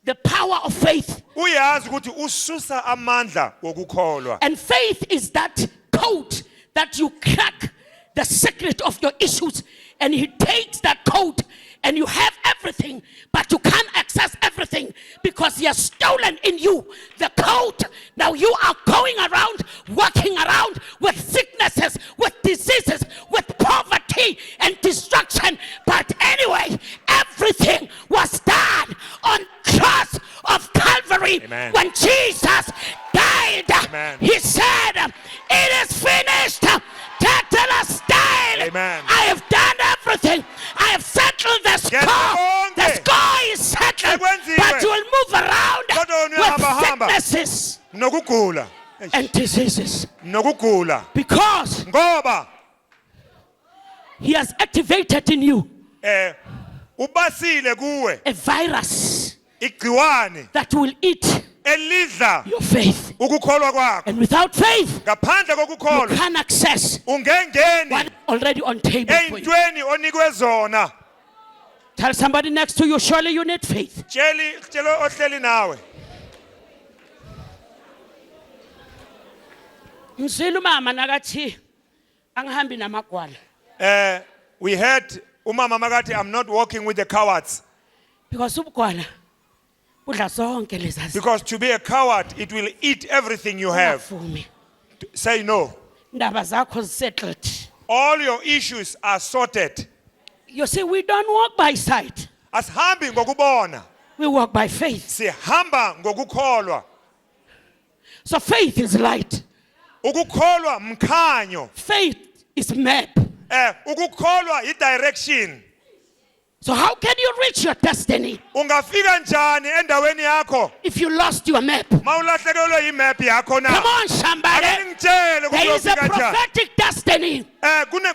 Speaker 1: the power of faith.
Speaker 2: uyazi ukuthi ususa amandla wokukholwa.
Speaker 1: And faith is that code that you crack the secret of your issues. And he takes that code and you have everything, but you can't access everything because he has stolen in you the code. Now you are going around, walking around with sicknesses, with diseases, with poverty and destruction. But anyway, everything was done on cross of Calvary.
Speaker 2: Amen.
Speaker 1: When Jesus died.
Speaker 2: Amen.
Speaker 1: He said, it is finished.
Speaker 2: Amen.
Speaker 1: I have done everything. I have settled the score. The score is settled. But you will move around with sicknesses
Speaker 2: Nokugula.
Speaker 1: and diseases.
Speaker 2: Nokugula.
Speaker 1: Because
Speaker 2: Ngoba
Speaker 1: he has activated in you
Speaker 2: ubasile kuwe
Speaker 1: a virus
Speaker 2: igciwane
Speaker 1: that will eat
Speaker 2: elidla
Speaker 1: your faith.
Speaker 2: ukukholwa kwakho.
Speaker 1: And without faith,
Speaker 2: Ngaphandle
Speaker 1: you
Speaker 2: kokukholwa
Speaker 1: can't access
Speaker 2: ungengeni
Speaker 1: what is already on table for you.
Speaker 2: eyintweni onikwe zona.
Speaker 1: Tell somebody next to you, surely you need faith.
Speaker 2: Tshelo ohleli nawe.
Speaker 1: Ngizwile umama nakathi angihambi namagwala.
Speaker 2: We heard umama makathi I'm not walking with the cowards
Speaker 1: Because ubugwala budla zonke lezazi.
Speaker 2: because to be a coward it will eat everything you have.
Speaker 1: Ungavumi.
Speaker 2: Say no.
Speaker 1: Indaba zakho settled.
Speaker 2: All your issues are sorted.
Speaker 1: You see, we don't walk by sight.
Speaker 2: Asihambi ngokubona,
Speaker 1: We walk by faith.
Speaker 2: sihamba ngokukholwa.
Speaker 1: So faith is light.
Speaker 2: Ukukholwa mkhanyo.
Speaker 1: Faith is map.
Speaker 2: Ukukholwa i-direction.
Speaker 1: So how can you reach your destiny
Speaker 2: Ungafika njani endaweni yakho
Speaker 1: if you lost your map?
Speaker 2: mawulahlekelwe imap yakho na?
Speaker 1: Come on, somebody.
Speaker 2: Ake ngitshele
Speaker 1: There is a
Speaker 2: kuyofika njani.
Speaker 1: prophetic destiny.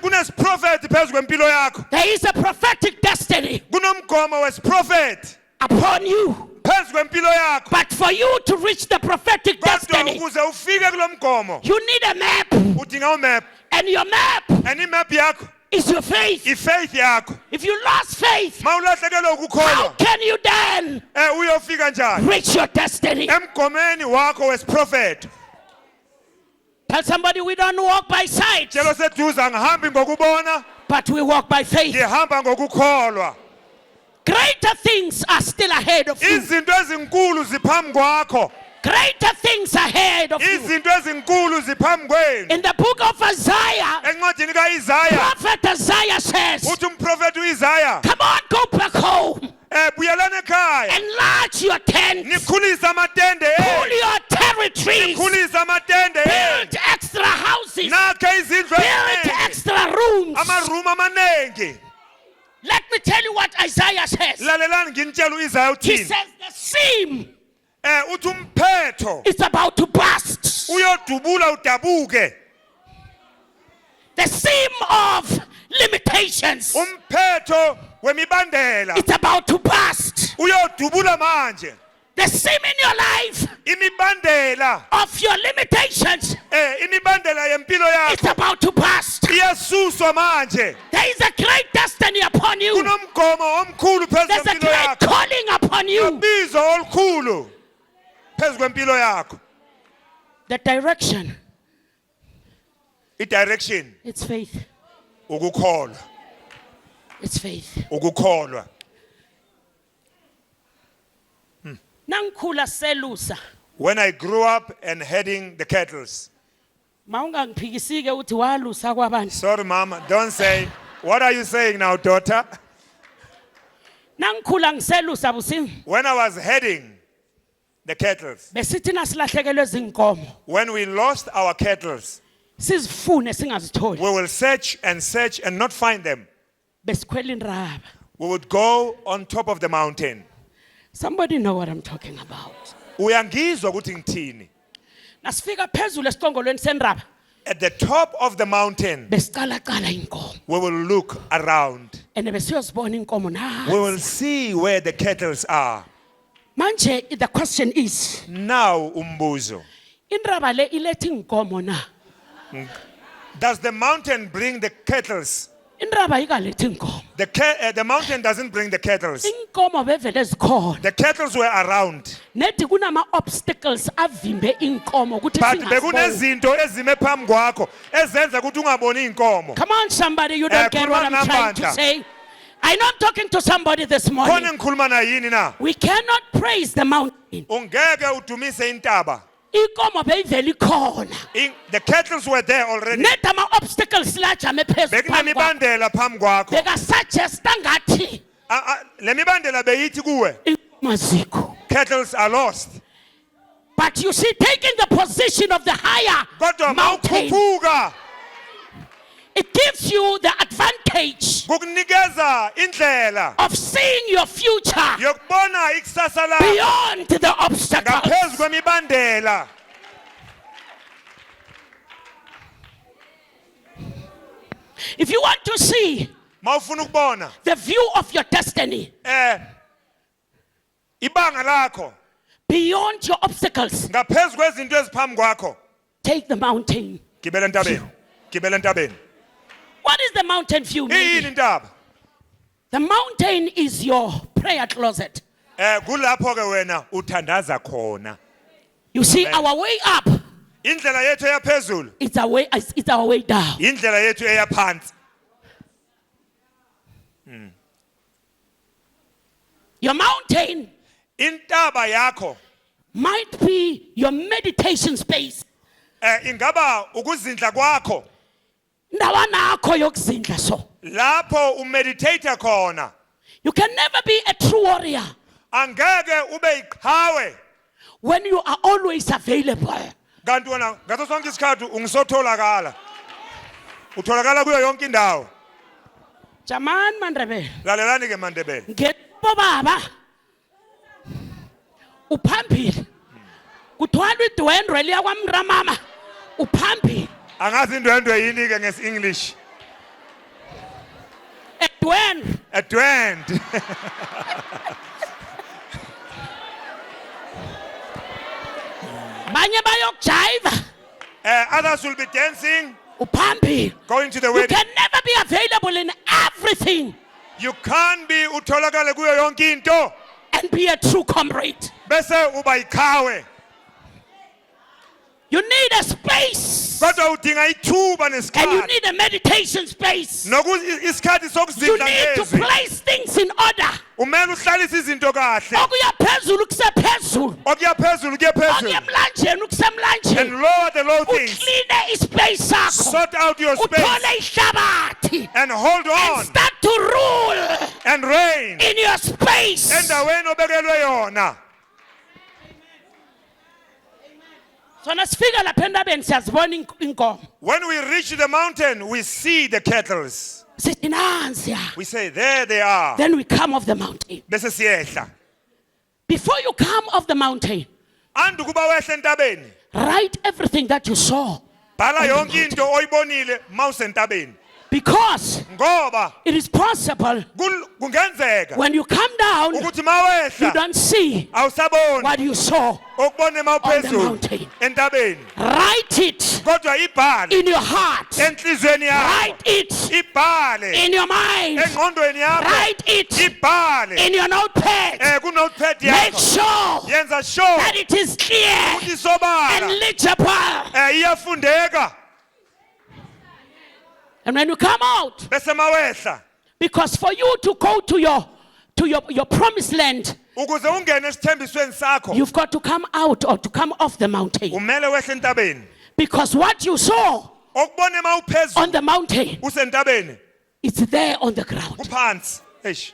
Speaker 2: Kunesiprophet phezu kwempilo yakho.
Speaker 1: There is a prophetic destiny
Speaker 2: Kunomgomo wesiprophet
Speaker 1: upon you.
Speaker 2: phezu kwempilo yakho.
Speaker 1: But for you to reach the prophetic
Speaker 2: Kodwa
Speaker 1: destiny,
Speaker 2: ukuze ufike kulo mgomo
Speaker 1: you need a map.
Speaker 2: udinga umap.
Speaker 1: And your map
Speaker 2: And imap yakho
Speaker 1: is your faith.
Speaker 2: i-faith yakho.
Speaker 1: If you lost faith,
Speaker 2: Mawulahlekelwe
Speaker 1: how
Speaker 2: ukukholwa
Speaker 1: can you then
Speaker 2: uyofika njani
Speaker 1: reach your destiny?
Speaker 2: emgomeni wakho wesiprophet?
Speaker 1: Tell somebody we don't walk by sight,
Speaker 2: Tshelo seduze angihambi ngokubona,
Speaker 1: but we walk by faith.
Speaker 2: ngihamba ngokukholwa.
Speaker 1: Greater things are still ahead of you.
Speaker 2: Izinto ezinkulu ziphambi kwakho.
Speaker 1: Greater things ahead of you.
Speaker 2: Izinto ezinkulu ziphambi kwenu.
Speaker 1: In the book of Isaiah,
Speaker 2: Encwadini kaIsaya
Speaker 1: Prophet Isaiah says,
Speaker 2: uthi umprofeti uIsaya,
Speaker 1: come on, go back home.
Speaker 2: buyelani ekhaya.
Speaker 1: Enlarge your tents.
Speaker 2: Nikhulise amatende
Speaker 1: Pull
Speaker 2: enu.
Speaker 1: your territories.
Speaker 2: Nikhulise amatende enu.
Speaker 1: Build extra houses.
Speaker 2: Nakhe izindlu
Speaker 1: Build
Speaker 2: eziningi.
Speaker 1: extra rooms.
Speaker 2: Amaroom amanengi.
Speaker 1: Let me tell you what Isaiah says.
Speaker 2: Lalelani nginitshela uIsaya
Speaker 1: He
Speaker 2: uthini.
Speaker 1: says the seam
Speaker 2: Uthi umphetho
Speaker 1: is about to burst.
Speaker 2: uyodubula udabuke.
Speaker 1: The seam of limitations
Speaker 2: Umphetho wemibandela
Speaker 1: is about to burst.
Speaker 2: uyodubula manje.
Speaker 1: The seam in your life
Speaker 2: Imibandela
Speaker 1: of your limitations
Speaker 2: imibandela yempilo
Speaker 1: is
Speaker 2: yakho
Speaker 1: about to burst.
Speaker 2: iyasuswa manje.
Speaker 1: There is a great destiny upon you.
Speaker 2: Kunomgomo omkhulu phezu
Speaker 1: There's a
Speaker 2: kwempilo
Speaker 1: great
Speaker 2: yakho.
Speaker 1: calling upon you.
Speaker 2: Ubizo olukhulu phezu kwempilo yakho.
Speaker 1: The direction,
Speaker 2: I-direction
Speaker 1: it's faith.
Speaker 2: ukukholwa.
Speaker 1: It's faith.
Speaker 2: Ukukholwa.
Speaker 1: Nangikhula selusa.
Speaker 2: When I grew up and heading the kettles.
Speaker 1: Mawungangiphikisike uthi walusa kwabani.
Speaker 2: Sorry, Mama, don't say. What are you saying now, daughter?
Speaker 1: Nangikhula ngiselusa busi.
Speaker 2: When I was heading the kettles,
Speaker 1: Besithi nasilahlekelwe zinkomo.
Speaker 2: when we lost our kettles,
Speaker 1: Sizifune singazitholi.
Speaker 2: we will search and not find them.
Speaker 1: Besikhwela inraba.
Speaker 2: We would go on top of the mountain.
Speaker 1: Somebody know what I'm talking about.
Speaker 2: Uyangizwa ukuthi ngithini?
Speaker 1: Nasifika phezulu esiqongolweni senraba.
Speaker 2: At the top of the mountain,
Speaker 1: Besicala inkomo.
Speaker 2: we will look around.
Speaker 1: Ene besiyozibona inkomo na.
Speaker 2: We will see where the kettles are.
Speaker 1: Manje the question is,
Speaker 2: Now, umbuzo.
Speaker 1: inraba le ilethi inkomo na?
Speaker 2: Does the mountain bring the kettles?
Speaker 1: Inraba ikalethi inkomo.
Speaker 2: The mountain doesn't bring the kettles.
Speaker 1: Inkomo bevele zikhona.
Speaker 2: The kettles were around.
Speaker 1: Nethi kunama obstacles avimbe inkomo ukuthi
Speaker 2: But
Speaker 1: singaziboni.
Speaker 2: bekunezinto ezime phambi kwakho ezenza ukuthi ungaboni inkomo.
Speaker 1: Come on somebody, you don't get what I'm
Speaker 2: khuluma
Speaker 1: trying to
Speaker 2: ngamandla.
Speaker 1: say. I know I'm talking to somebody this
Speaker 2: Khona
Speaker 1: morning.
Speaker 2: ngikhuluma na yini na?
Speaker 1: We cannot praise the mountain.
Speaker 2: Ungeke udumise intaba.
Speaker 1: Inkomo beyivele ikhona.
Speaker 2: The kettles were there already.
Speaker 1: Nethi ama obstacles la jame phezulu.
Speaker 2: Bekunemibandela phambi kwakho.
Speaker 1: Beka suggest ngathi
Speaker 2: Le mibandela beyithi kuwe.
Speaker 1: inkomo azikho.
Speaker 2: Kettles are lost.
Speaker 1: But you see, taking the position of the higher
Speaker 2: Kodwa
Speaker 1: mountain,
Speaker 2: mawukhuphuka
Speaker 1: it gives you the advantage
Speaker 2: kukunikeza indlela
Speaker 1: of seeing your future
Speaker 2: yokubona ikusasa lakho
Speaker 1: beyond the obstacles.
Speaker 2: ngaphezu kwemibandela.
Speaker 1: If you want to see
Speaker 2: Mawufuna ukubona
Speaker 1: the view of your destiny
Speaker 2: ibanga lakho
Speaker 1: beyond your obstacles,
Speaker 2: ngaphezu kwezinto eziphambi kwakho,
Speaker 1: take the mountain.
Speaker 2: gibela entabeni. Gibela entabeni.
Speaker 1: What is the mountain view?
Speaker 2: Iyini
Speaker 1: meaning?
Speaker 2: intaba?
Speaker 1: The mountain is your prayer closet.
Speaker 2: Kulapho ke wena uthandaza khona.
Speaker 1: You see, our way up
Speaker 2: Indlela yethu eyaphezulu,
Speaker 1: it's our way down.
Speaker 2: indlela yethu eyaphansi.
Speaker 1: Your mountain
Speaker 2: Intaba yakho
Speaker 1: might be your meditation space.
Speaker 2: ingaba ukuzindla kwakho.
Speaker 1: Ndawana yakho yokuzindla so.
Speaker 2: Lapho umeditate khona.
Speaker 1: You can never be a true warrior
Speaker 2: Angeke ube iqhawe.
Speaker 1: when you are always available.
Speaker 2: Kanti wena ngaso sonke isikhathi ungisotholakala. Utholakala kuyo yonke indawo.
Speaker 1: Jamani mandebele.
Speaker 2: Lalelani ke Mandebele.
Speaker 1: Ngebo baba. Uphambili. Kuthwala idwendwe liya kwamramama. Uphambili.
Speaker 2: Angazi indwendwe yini ke ngesi-English.
Speaker 1: Edwendwe.
Speaker 2: A dwend.
Speaker 1: Banye bayokujiva.
Speaker 2: Others will be dancing,
Speaker 1: Uphambili.
Speaker 2: going to the
Speaker 1: You
Speaker 2: wedding.
Speaker 1: can never be available in everything
Speaker 2: You can't be utholakale kuyo yonke into
Speaker 1: and be a true comrade.
Speaker 2: bese uba iqhawe.
Speaker 1: You need a space.
Speaker 2: Kodwa udinga ithuba
Speaker 1: And you
Speaker 2: nesikhathi.
Speaker 1: need a meditation space.
Speaker 2: Isikhathi
Speaker 1: You
Speaker 2: sokuzindla
Speaker 1: need to
Speaker 2: ngezwi.
Speaker 1: place things in order.
Speaker 2: Umele uhlalise izinto kahle.
Speaker 1: Okuya phezulu kusephezulu.
Speaker 2: Okuya phezulu kuye phezulu.
Speaker 1: Okuya emlanjeni kusemlanjeni.
Speaker 2: And lower the low things.
Speaker 1: Ukline ispace sakho.
Speaker 2: Sort out your space.
Speaker 1: Uthole ihlabathi.
Speaker 2: And hold
Speaker 1: And
Speaker 2: on.
Speaker 1: start to rule
Speaker 2: And reign.
Speaker 1: in your space.
Speaker 2: Endaweni obekelwe yona.
Speaker 1: So nasifika lapha entabeni siyazibona inkomo.
Speaker 2: When we reach the mountain, we see the kettles.
Speaker 1: Sithi nansi ya.
Speaker 2: We say, there they are.
Speaker 1: Then we come off the mountain.
Speaker 2: Bese siyehla.
Speaker 1: Before you come off the mountain,
Speaker 2: Andu kuba wehle entabeni.
Speaker 1: write everything that you saw.
Speaker 2: Bhala
Speaker 1: On the
Speaker 2: yonke into oyibonile mawusentabeni.
Speaker 1: Because
Speaker 2: Ngoba
Speaker 1: it is possible
Speaker 2: kungenzeka
Speaker 1: when you come down,
Speaker 2: ukuthi
Speaker 1: you
Speaker 2: mawehla
Speaker 1: don't see
Speaker 2: awusaboni
Speaker 1: what you saw.
Speaker 2: okubone
Speaker 1: On the
Speaker 2: mawuphezulu
Speaker 1: mountain.
Speaker 2: entabeni.
Speaker 1: Write it
Speaker 2: Kodwa ibhale
Speaker 1: in your heart.
Speaker 2: enhlizweni yakho.
Speaker 1: Write it
Speaker 2: Ibhale
Speaker 1: in your mind.
Speaker 2: engqondweni yakho.
Speaker 1: Write it
Speaker 2: Ibhale
Speaker 1: in your notepad.
Speaker 2: ku-notepad
Speaker 1: Make
Speaker 2: yakho.
Speaker 1: sure
Speaker 2: Yenza sure
Speaker 1: that it is clear
Speaker 2: ukuthi
Speaker 1: and
Speaker 2: isobala
Speaker 1: legible.
Speaker 2: iyafundeka
Speaker 1: And when you come out,
Speaker 2: bese mawehla
Speaker 1: because for you to go to your promised land,
Speaker 2: ukuze ungene esithembisweni sakho
Speaker 1: you've got to come out or to come off the mountain.
Speaker 2: umele wehle entabeni
Speaker 1: Because what you saw
Speaker 2: okubona
Speaker 1: on
Speaker 2: mawuphezulu
Speaker 1: the mountain,
Speaker 2: usentabeni
Speaker 1: it's there on the ground.
Speaker 2: kuphansi eish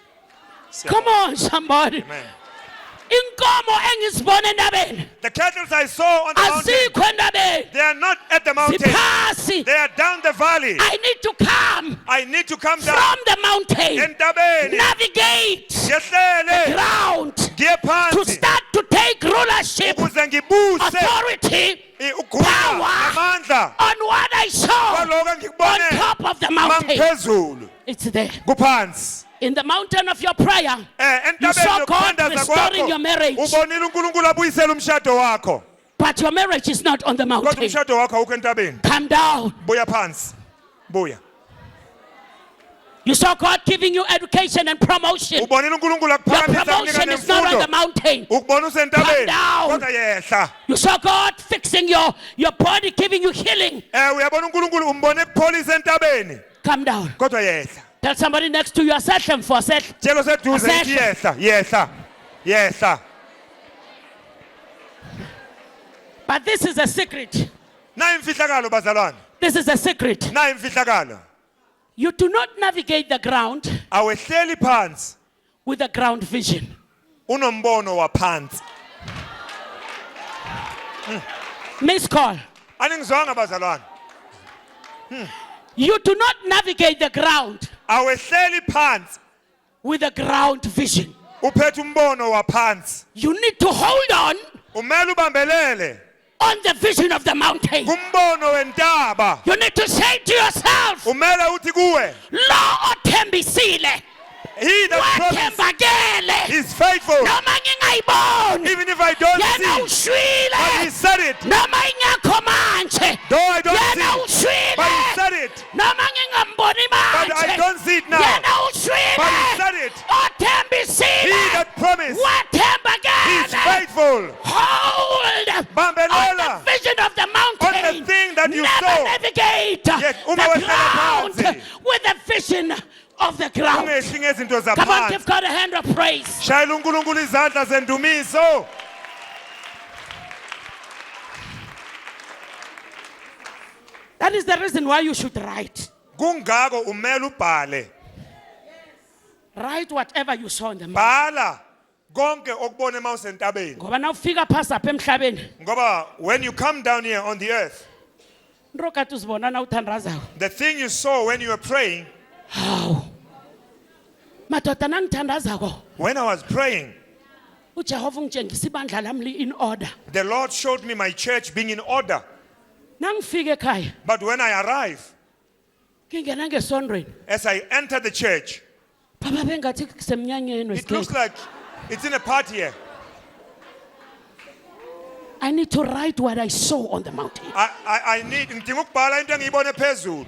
Speaker 1: Come on, somebody.
Speaker 2: Amen.
Speaker 1: Inkomo engizibona entabeni
Speaker 2: The cattle I saw on the mountain,
Speaker 1: azikho entabeni.
Speaker 2: they are not at the mountain,
Speaker 1: Ziphasi.
Speaker 2: they are down the valley.
Speaker 1: I need to come
Speaker 2: I need to come down
Speaker 1: from the mountain,
Speaker 2: entabeni
Speaker 1: navigate
Speaker 2: ngehlele
Speaker 1: ground
Speaker 2: ngiye
Speaker 1: to
Speaker 2: phansi
Speaker 1: start to take rulership,
Speaker 2: ukuze ngibuse
Speaker 1: authority
Speaker 2: ukugula
Speaker 1: Power.
Speaker 2: amandla
Speaker 1: on what I saw
Speaker 2: kwaloko
Speaker 1: on
Speaker 2: engikubone
Speaker 1: top of the mountain.
Speaker 2: mangiphezulu
Speaker 1: It's there.
Speaker 2: kuphansi
Speaker 1: In the mountain of your prayer, you
Speaker 2: entabeni
Speaker 1: saw God
Speaker 2: yokuthandaza
Speaker 1: restoring your
Speaker 2: kwakho
Speaker 1: marriage,
Speaker 2: ubonile uNkulunkulu abuyisela umshado wakho
Speaker 1: but your marriage is not on the
Speaker 2: kodwa
Speaker 1: mountain.
Speaker 2: umshado wakho awukho entabeni
Speaker 1: Come down.
Speaker 2: buya phansi buya
Speaker 1: You saw God giving you education and promotion.
Speaker 2: ubonile uNkulunkulu
Speaker 1: Your
Speaker 2: akuphakamisa
Speaker 1: promotion
Speaker 2: kunika
Speaker 1: is not on the
Speaker 2: nemfundo
Speaker 1: mountain.
Speaker 2: ukubona usentabeni
Speaker 1: Come down.
Speaker 2: kodwa yehla
Speaker 1: You saw God fixing your body, giving you healing.
Speaker 2: uyabona uNkulunkulu umbone ekupholisa entabeni
Speaker 1: Come down.
Speaker 2: kodwa yehla
Speaker 1: Tell somebody next to you, set them for set.
Speaker 2: tshelo seduze
Speaker 1: Asehla.
Speaker 2: ithi yehla yehla yehla
Speaker 1: But this is a secret.
Speaker 2: nayi imfihlakalo bazalwane
Speaker 1: This is a secret.
Speaker 2: nayi imfihlakalo
Speaker 1: You do not navigate the ground
Speaker 2: awehleli phansi
Speaker 1: with a ground vision.
Speaker 2: unombono waphansi
Speaker 1: Miss call.
Speaker 2: aningizwanga bazalwane
Speaker 1: You do not navigate the ground
Speaker 2: awehleli phansi
Speaker 1: with a ground vision.
Speaker 2: uphethe umbono waphansi
Speaker 1: You need to hold on
Speaker 2: umele ubambelele
Speaker 1: on the vision of the mountain.
Speaker 2: kumbono wentaba
Speaker 1: You need to say to yourself,
Speaker 2: umele uthi kuwe
Speaker 1: Lo othembisile,
Speaker 2: he that promised
Speaker 1: wathembakele,
Speaker 2: is faithful
Speaker 1: noma ngingayiboni,
Speaker 2: even if I don't
Speaker 1: yena
Speaker 2: see but he
Speaker 1: ushwile,
Speaker 2: said it
Speaker 1: noma ingekho manje,
Speaker 2: though I don't
Speaker 1: yena
Speaker 2: see but he
Speaker 1: ushwile,
Speaker 2: said it
Speaker 1: noma ngingamboni
Speaker 2: but I
Speaker 1: manje,
Speaker 2: don't see it now
Speaker 1: yena
Speaker 2: but he said
Speaker 1: ushwile,
Speaker 2: it he
Speaker 1: othembisile,
Speaker 2: that promised is
Speaker 1: wathembakele.
Speaker 2: faithful
Speaker 1: Hold on
Speaker 2: bambelela
Speaker 1: the vision of the mountain.
Speaker 2: on the thing that you
Speaker 1: Never
Speaker 2: saw
Speaker 1: navigate
Speaker 2: Yes,
Speaker 1: the
Speaker 2: uma wehlala
Speaker 1: ground
Speaker 2: phansi.
Speaker 1: with the vision of the ground.
Speaker 2: ungehli ngezinto
Speaker 1: Come on,
Speaker 2: zaphansi
Speaker 1: give God a hand of praise.
Speaker 2: shayela uNkulunkulu izandla zendumiso
Speaker 1: That is the reason why you should write.
Speaker 2: kungako umele ubhale
Speaker 1: Write whatever you saw in the mountain.
Speaker 2: bhala konke okubone mawusentabeni
Speaker 1: Ngoba nawufika phasi apha emhlabeni,
Speaker 2: ngoba when you come down here on the earth
Speaker 1: into okade uzibona nawuthandazako.
Speaker 2: the thing you saw when you were praying
Speaker 1: Hawu. Madoda nangithandazako,
Speaker 2: when I was praying
Speaker 1: uJehova ungitshengisa ibandla lami in order.
Speaker 2: the Lord showed me my church being in order
Speaker 1: Nangifika ekhaya,
Speaker 2: but when I arrived
Speaker 1: ngingena ngesondweni.
Speaker 2: as I entered the church
Speaker 1: Baba bengathi kusemnyanyeni
Speaker 2: it looks
Speaker 1: wesikhethu.
Speaker 2: like it's in a party here
Speaker 1: I need to write what I saw on the mountain.
Speaker 2: I need ngidinga ukubhala into engiyibone phezulu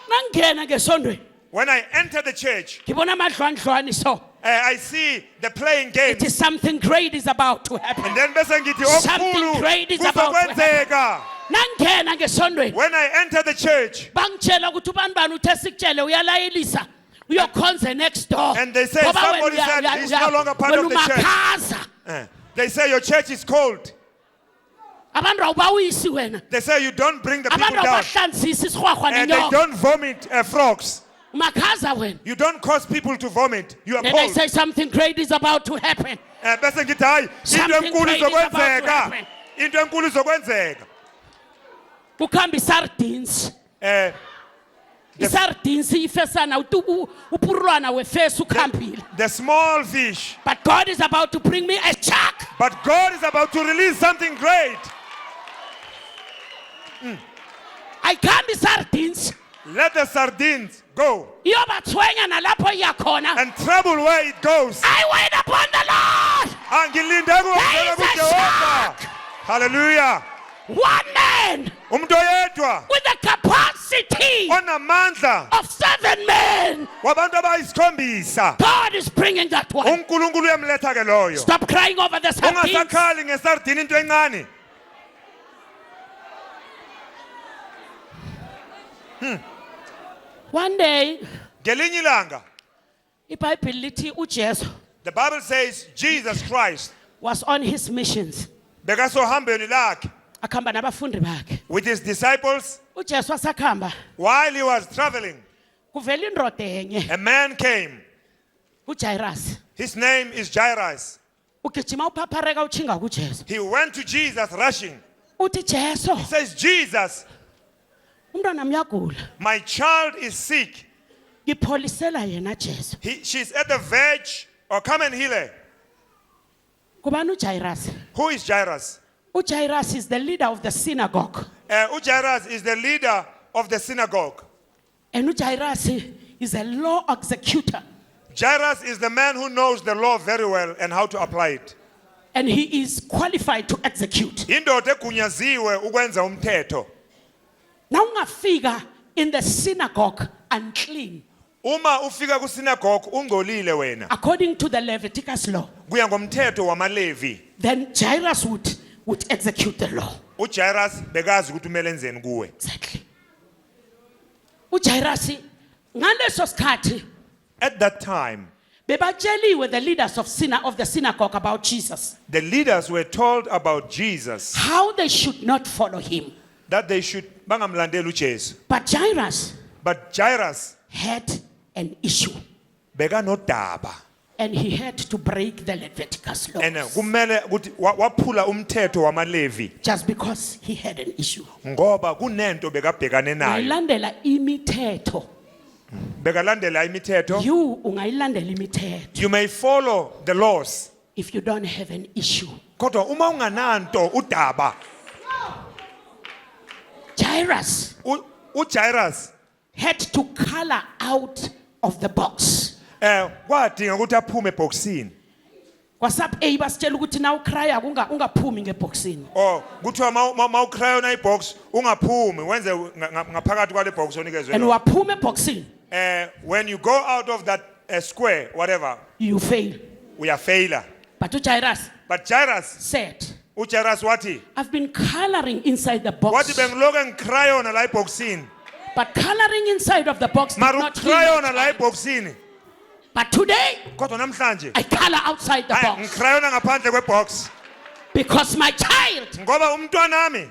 Speaker 1: Nangena ngesondweni,
Speaker 2: when I enter the church
Speaker 1: ngibona amadlwadlwani so.
Speaker 2: I see the playing
Speaker 1: It
Speaker 2: games
Speaker 1: is something great is about to happen.
Speaker 2: and then bese ngithi
Speaker 1: Something
Speaker 2: okukhulu
Speaker 1: great is about to
Speaker 2: kuzokwenzeka
Speaker 1: Nangena ngesondweni,
Speaker 2: when I enter the church
Speaker 1: bangitshela ukuthi ubani bani uthe sikutshele uyalayelisa uyokhonza next door.
Speaker 2: And they say
Speaker 1: Ngoba
Speaker 2: somebody
Speaker 1: wena
Speaker 2: said he's no longer part
Speaker 1: wena
Speaker 2: of the church.
Speaker 1: umakhaza.
Speaker 2: They say your church is cold
Speaker 1: Abantu awubawisi wena.
Speaker 2: they say you don't bring the people
Speaker 1: Abantu
Speaker 2: down
Speaker 1: awubahlanzisa isikhwahwa
Speaker 2: and they
Speaker 1: nenyoka.
Speaker 2: don't vomit frogs
Speaker 1: Umakhaza wena.
Speaker 2: you don't cause people to vomit you are
Speaker 1: Then they
Speaker 2: cold
Speaker 1: say something great is about to happen.
Speaker 2: bese ngithi hayi into
Speaker 1: Something
Speaker 2: enkulu
Speaker 1: great is about to
Speaker 2: izokwenzeka
Speaker 1: happen.
Speaker 2: into enkulu izokwenzeka
Speaker 1: Kukhamba isardines.
Speaker 2: The-
Speaker 1: Isardines ifesana upurwana wefesi ukhambile.
Speaker 2: the small fish
Speaker 1: But God is about to bring me a shark.
Speaker 2: but God is about to release something great
Speaker 1: I can't be sardines.
Speaker 2: let the sardines go
Speaker 1: Iyobathwenya nalapho iyakhona.
Speaker 2: and trouble where it goes
Speaker 1: I wait upon the Lord.
Speaker 2: angilinde kuwena
Speaker 1: There is a
Speaker 2: kuJehova hallelujah
Speaker 1: One man
Speaker 2: umuntu oyedwa
Speaker 1: with the capacity
Speaker 2: onamandla
Speaker 1: of 7 men.
Speaker 2: wabantu abayisikhombisa
Speaker 1: God is bringing that one.
Speaker 2: uNkulunkulu uyamletha ke loyo
Speaker 1: Stop crying over the sardines.
Speaker 2: ungasakhali ngesardini into encane
Speaker 1: One day,
Speaker 2: ngelinye ilanga
Speaker 1: iBhayibheli lithi uJesu
Speaker 2: The Bible says Jesus Christ
Speaker 1: was on his missions.
Speaker 2: bekasohambeni lakhe
Speaker 1: Akhamba nabafundi bakhe.
Speaker 2: with his disciples.
Speaker 1: uJesu wasakhamba
Speaker 2: While he was traveling,
Speaker 1: kuvela indoda enye
Speaker 2: a man came.
Speaker 1: uJairus.
Speaker 2: His name is Jairus.
Speaker 1: Ugijima uphaphareka uchinga kuJesu.
Speaker 2: He went to Jesus rushing.
Speaker 1: Uthi Jesu,
Speaker 2: He says, Jesus,
Speaker 1: umntwana uyagula.
Speaker 2: my child is sick.
Speaker 1: Ngipholisela yena Jesu.
Speaker 2: She's at the verge, or come and heal her.
Speaker 1: Kubani uJairus?
Speaker 2: Who is Jairus?
Speaker 1: uJairus is the leader of the synagogue.
Speaker 2: Jairus is the leader of the synagogue.
Speaker 1: And uJairus is a law executor.
Speaker 2: Jairus is the man who knows the law very well and how to apply it.
Speaker 1: And he is qualified to execute.
Speaker 2: Indoda egunyaziwe ukwenza umthetho.
Speaker 1: Now ungafika in the synagogue unclean.
Speaker 2: Uma ufika ku synagogue ungcolile wena.
Speaker 1: According to the Leviticus law.
Speaker 2: Kuya ngomthetho wamaLevi.
Speaker 1: Then Jairus would execute the law.
Speaker 2: uJairus bekazi ukuthi umele enzeni kuwe.
Speaker 1: Exactly. uJairus ngaleso sikhathi
Speaker 2: At that time,
Speaker 1: bebatsheliwe the leaders of the synagogue about Jesus.
Speaker 2: the leaders were told about Jesus,
Speaker 1: How they should not follow him.
Speaker 2: that they should bangamlandeli uJesu.
Speaker 1: But Jairus
Speaker 2: But Jairus
Speaker 1: had an issue.
Speaker 2: bekanodaba.
Speaker 1: And he had to break the Leviticus law.
Speaker 2: And kumele ukuthi waphula umthetho wamaLevi
Speaker 1: Just because he had an issue.
Speaker 2: ngoba kunento bekabhekane nayo.
Speaker 1: Ungayilandela imithetho.
Speaker 2: Bekalandela imithetho.
Speaker 1: You ungayilandela imithetho
Speaker 2: You may follow the laws.
Speaker 1: if you don't have an issue.
Speaker 2: Kodwa uma ungananto udaba,
Speaker 1: Jairus
Speaker 2: uJairus
Speaker 1: had to color out of the box.
Speaker 2: kwadinga ukuthi aphume ebhokisini.
Speaker 1: WhatsApp basitshela ukuthi na ucrya ungaphumi ngebhoxini.
Speaker 2: Oh, kuthiwa mawucrya na ibox ungaphumi wenze ngaphakathi kwale box onikezwe.
Speaker 1: And waphuma ebhoxini,
Speaker 2: When you go out of that square, whatever,
Speaker 1: you fail.
Speaker 2: uyafaila.
Speaker 1: But uJairus
Speaker 2: But Jairus,
Speaker 1: said,
Speaker 2: uJairus wathi
Speaker 1: I've been coloring inside the
Speaker 2: wathi
Speaker 1: box.
Speaker 2: bengiloke ngicrya yona la ibhokisini.
Speaker 1: But coloring inside of the box did
Speaker 2: Mara
Speaker 1: not
Speaker 2: ucrya
Speaker 1: heal
Speaker 2: yona
Speaker 1: my
Speaker 2: la
Speaker 1: child.
Speaker 2: ibhokisini.
Speaker 1: But today,
Speaker 2: Kodwa namhlanje
Speaker 1: I color outside the box.
Speaker 2: ngicrya yona ngaphandle kwebox.
Speaker 1: Because my child
Speaker 2: Ngoba umntwanami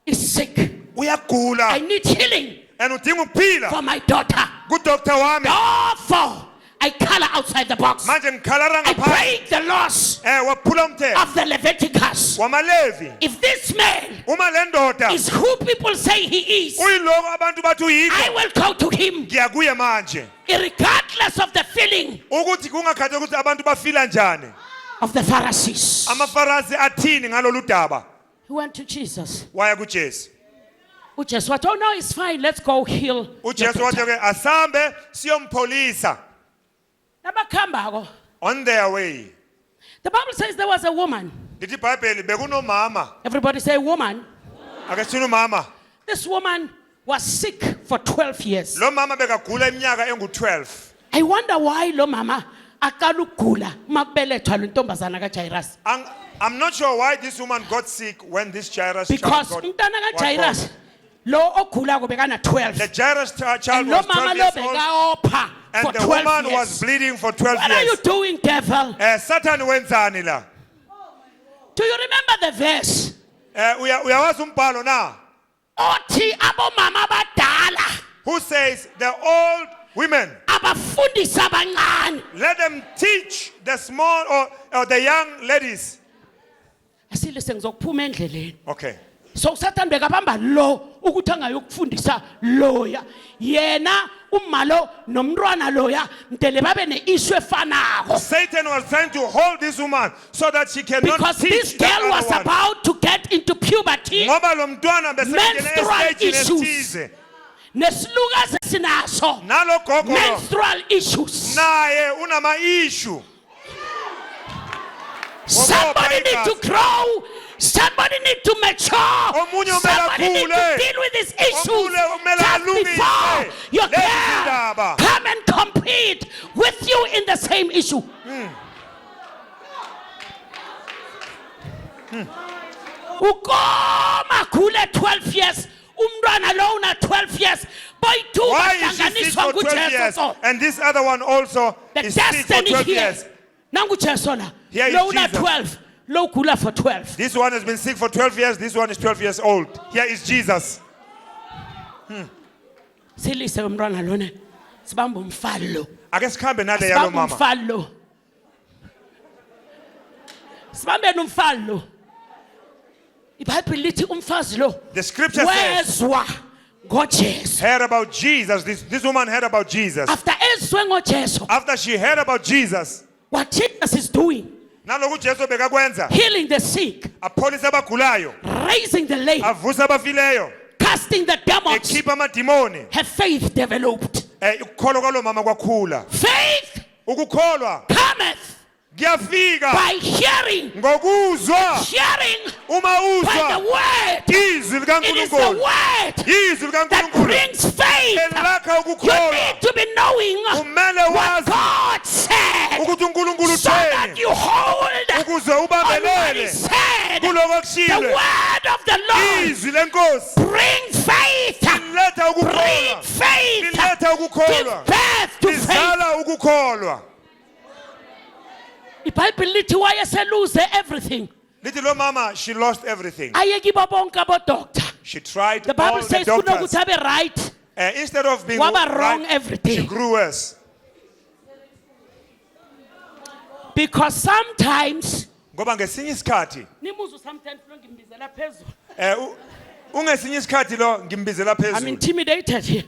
Speaker 1: is sick.
Speaker 2: uyagula
Speaker 1: I need healing
Speaker 2: and udinga ukuphila
Speaker 1: for my daughter.
Speaker 2: kudoctor wami.
Speaker 1: Therefore, I color outside the box.
Speaker 2: Manje ngikhalara
Speaker 1: I
Speaker 2: ngaphandle.
Speaker 1: break the laws
Speaker 2: Waphula umthetho
Speaker 1: of the Leviticus.
Speaker 2: wamaLevi.
Speaker 1: If this man
Speaker 2: Uma le ndoda
Speaker 1: is who people say he is,
Speaker 2: uyiloko abantu bathi
Speaker 1: I
Speaker 2: uyikho,
Speaker 1: will go to him
Speaker 2: ngiya kuye manje.
Speaker 1: regardless of the feeling
Speaker 2: Ukuthi kungakhatheki ukuthi abantu bafila njani.
Speaker 1: of the Pharisees.
Speaker 2: Amafarisi athini ngalolu daba?
Speaker 1: He went to Jesus.
Speaker 2: Waya kuJesu.
Speaker 1: uJesu wathi, oh no, it's fine. Let's go heal. your
Speaker 2: uJesu wathi
Speaker 1: daughter."
Speaker 2: ke asambe siyompholisa.
Speaker 1: Nabakhambako,
Speaker 2: On their way.
Speaker 1: the Bible says there was a woman.
Speaker 2: Lithi iBhayibheli bekunomama.
Speaker 1: Everybody say woman.
Speaker 2: Ake sinu mama.
Speaker 1: This woman was sick for 12 years.
Speaker 2: Lo mama bekagula iminyaka engu-12.
Speaker 1: I wonder why lo mama aqala ukugula makubelethwa lo ntombazana kaJairus.
Speaker 2: I'm not sure why this woman got sick when this Jairus
Speaker 1: Because
Speaker 2: child
Speaker 1: umntana
Speaker 2: was born.
Speaker 1: kaJairus lo ogulako bekana
Speaker 2: The
Speaker 1: 12.
Speaker 2: Jairus child
Speaker 1: And lo
Speaker 2: was 12
Speaker 1: mama lo
Speaker 2: years old
Speaker 1: bekaopha for
Speaker 2: and the
Speaker 1: 12
Speaker 2: woman
Speaker 1: years.
Speaker 2: was bleeding for 12
Speaker 1: What are you
Speaker 2: years.
Speaker 1: doing, devil?
Speaker 2: Satan wenzani la?
Speaker 1: Do you remember the verse?
Speaker 2: Uyawazi umbhalo na?
Speaker 1: Othi abomama abadala
Speaker 2: Who says the old women,
Speaker 1: abafundisa abancane.
Speaker 2: let them teach the small or the young ladies.
Speaker 1: Asilise ngizokuphuma endleleni.
Speaker 2: Okay.
Speaker 1: So Satan bekabamba lo ukuthi angayokufundisa loya. Yena umalo nomntwana loya mdele babe neissue efanako.
Speaker 2: Satan was trying to hold this woman so that she cannot
Speaker 1: Because
Speaker 2: teach
Speaker 1: this
Speaker 2: that
Speaker 1: girl was
Speaker 2: other one.
Speaker 1: about to get into puberty.
Speaker 2: Ngoba lo mntwana besengena
Speaker 1: Menstrual
Speaker 2: estage
Speaker 1: issues.
Speaker 2: esithize.
Speaker 1: Nesilukazi sinaso.
Speaker 2: Nalo gogo lo,
Speaker 1: Menstrual issues.
Speaker 2: naye unama issue.
Speaker 1: Somebody need to grow. Somebody need to mature.
Speaker 2: Omunye umele
Speaker 1: Somebody need to
Speaker 2: akhule.
Speaker 1: deal with these issues
Speaker 2: Omunye umele
Speaker 1: just
Speaker 2: alungise.
Speaker 1: before your
Speaker 2: Lezi
Speaker 1: girl
Speaker 2: zindaba.
Speaker 1: come and compete with you in the same issue. Ukoma khule 12 years. Umntwana lo una 12 years. Boy two
Speaker 2: Why is she sick
Speaker 1: bahlanganiswa
Speaker 2: for 12
Speaker 1: nguJesu
Speaker 2: years?
Speaker 1: so.
Speaker 2: And this other one also
Speaker 1: The
Speaker 2: is sick for
Speaker 1: destiny
Speaker 2: 12
Speaker 1: here
Speaker 2: years.
Speaker 1: Nangu Jesu la.
Speaker 2: Here is
Speaker 1: Lo una
Speaker 2: Jesus.
Speaker 1: 12. Lo kula for 12.
Speaker 2: This one has been sick for 12 years. This one is 12 years old. Here is Jesus.
Speaker 1: Silise umntwana lona. Sibamba umfalo.
Speaker 2: Ake sikhambe nale yalo
Speaker 1: Sibamba
Speaker 2: mama.
Speaker 1: umfalo. Sibambe umfalo. iBhayibheli lithi umfazi lo.
Speaker 2: The scripture says,
Speaker 1: wezwa ngoJesu.
Speaker 2: heard about Jesus. This woman heard about Jesus.
Speaker 1: After ezwe ngoJesu.
Speaker 2: After she heard about Jesus,
Speaker 1: What Jesus is doing.
Speaker 2: naloku Jesu bekakwenza,
Speaker 1: Healing the sick.
Speaker 2: apholisa abagulayo,
Speaker 1: Raising the lame.
Speaker 2: avusa abafileyo,
Speaker 1: Casting the demons.
Speaker 2: ekhipha amadimoni.
Speaker 1: Her faith developed.
Speaker 2: Ukukholwa kwalo mama kwakhula.
Speaker 1: Faith
Speaker 2: Ukukholwa
Speaker 1: cometh
Speaker 2: kuyafika
Speaker 1: by hearing.
Speaker 2: ngokuzwa.
Speaker 1: Hearing
Speaker 2: Uma
Speaker 1: by the
Speaker 2: uzwa
Speaker 1: word.
Speaker 2: izwi
Speaker 1: It is the
Speaker 2: likaNkulunkulu,
Speaker 1: word
Speaker 2: izwi
Speaker 1: that
Speaker 2: likaNkulunkulu
Speaker 1: brings faith.
Speaker 2: elakha
Speaker 1: You
Speaker 2: ukukholwa.
Speaker 1: need to be knowing
Speaker 2: Kumele
Speaker 1: what
Speaker 2: wazi
Speaker 1: God said
Speaker 2: ukuthi uNkulunkulu
Speaker 1: so that
Speaker 2: utheni
Speaker 1: you hold
Speaker 2: ukuze
Speaker 1: on what He
Speaker 2: ubambelele
Speaker 1: said.
Speaker 2: kuloko
Speaker 1: The
Speaker 2: okushilo.
Speaker 1: word of the Lord
Speaker 2: Izwi lenkosi
Speaker 1: bring faith.
Speaker 2: liletha
Speaker 1: Bring
Speaker 2: ukukholwa,
Speaker 1: faith.
Speaker 2: liletha
Speaker 1: Give
Speaker 2: ukukholwa,
Speaker 1: birth to faith.
Speaker 2: lizala ukukholwa.
Speaker 1: iBhayibheli lithi wayeseluze everything.
Speaker 2: Lithi lo mama, she lost everything.
Speaker 1: Aye kibo bonke abodoctor.
Speaker 2: She tried
Speaker 1: The
Speaker 2: all
Speaker 1: Bible
Speaker 2: the
Speaker 1: says
Speaker 2: doctors.
Speaker 1: kunokuthi abe right.
Speaker 2: Instead of being
Speaker 1: Waba wrong
Speaker 2: right,
Speaker 1: everything.
Speaker 2: she grew worse.
Speaker 1: Because sometimes
Speaker 2: Ngoba ngesinye isikhathi,
Speaker 1: nimuzu sometimes lo ngimbizela phezulu.
Speaker 2: ungesinye isikhathi lo ngimbizela
Speaker 1: I'm
Speaker 2: phezulu.
Speaker 1: intimidated here.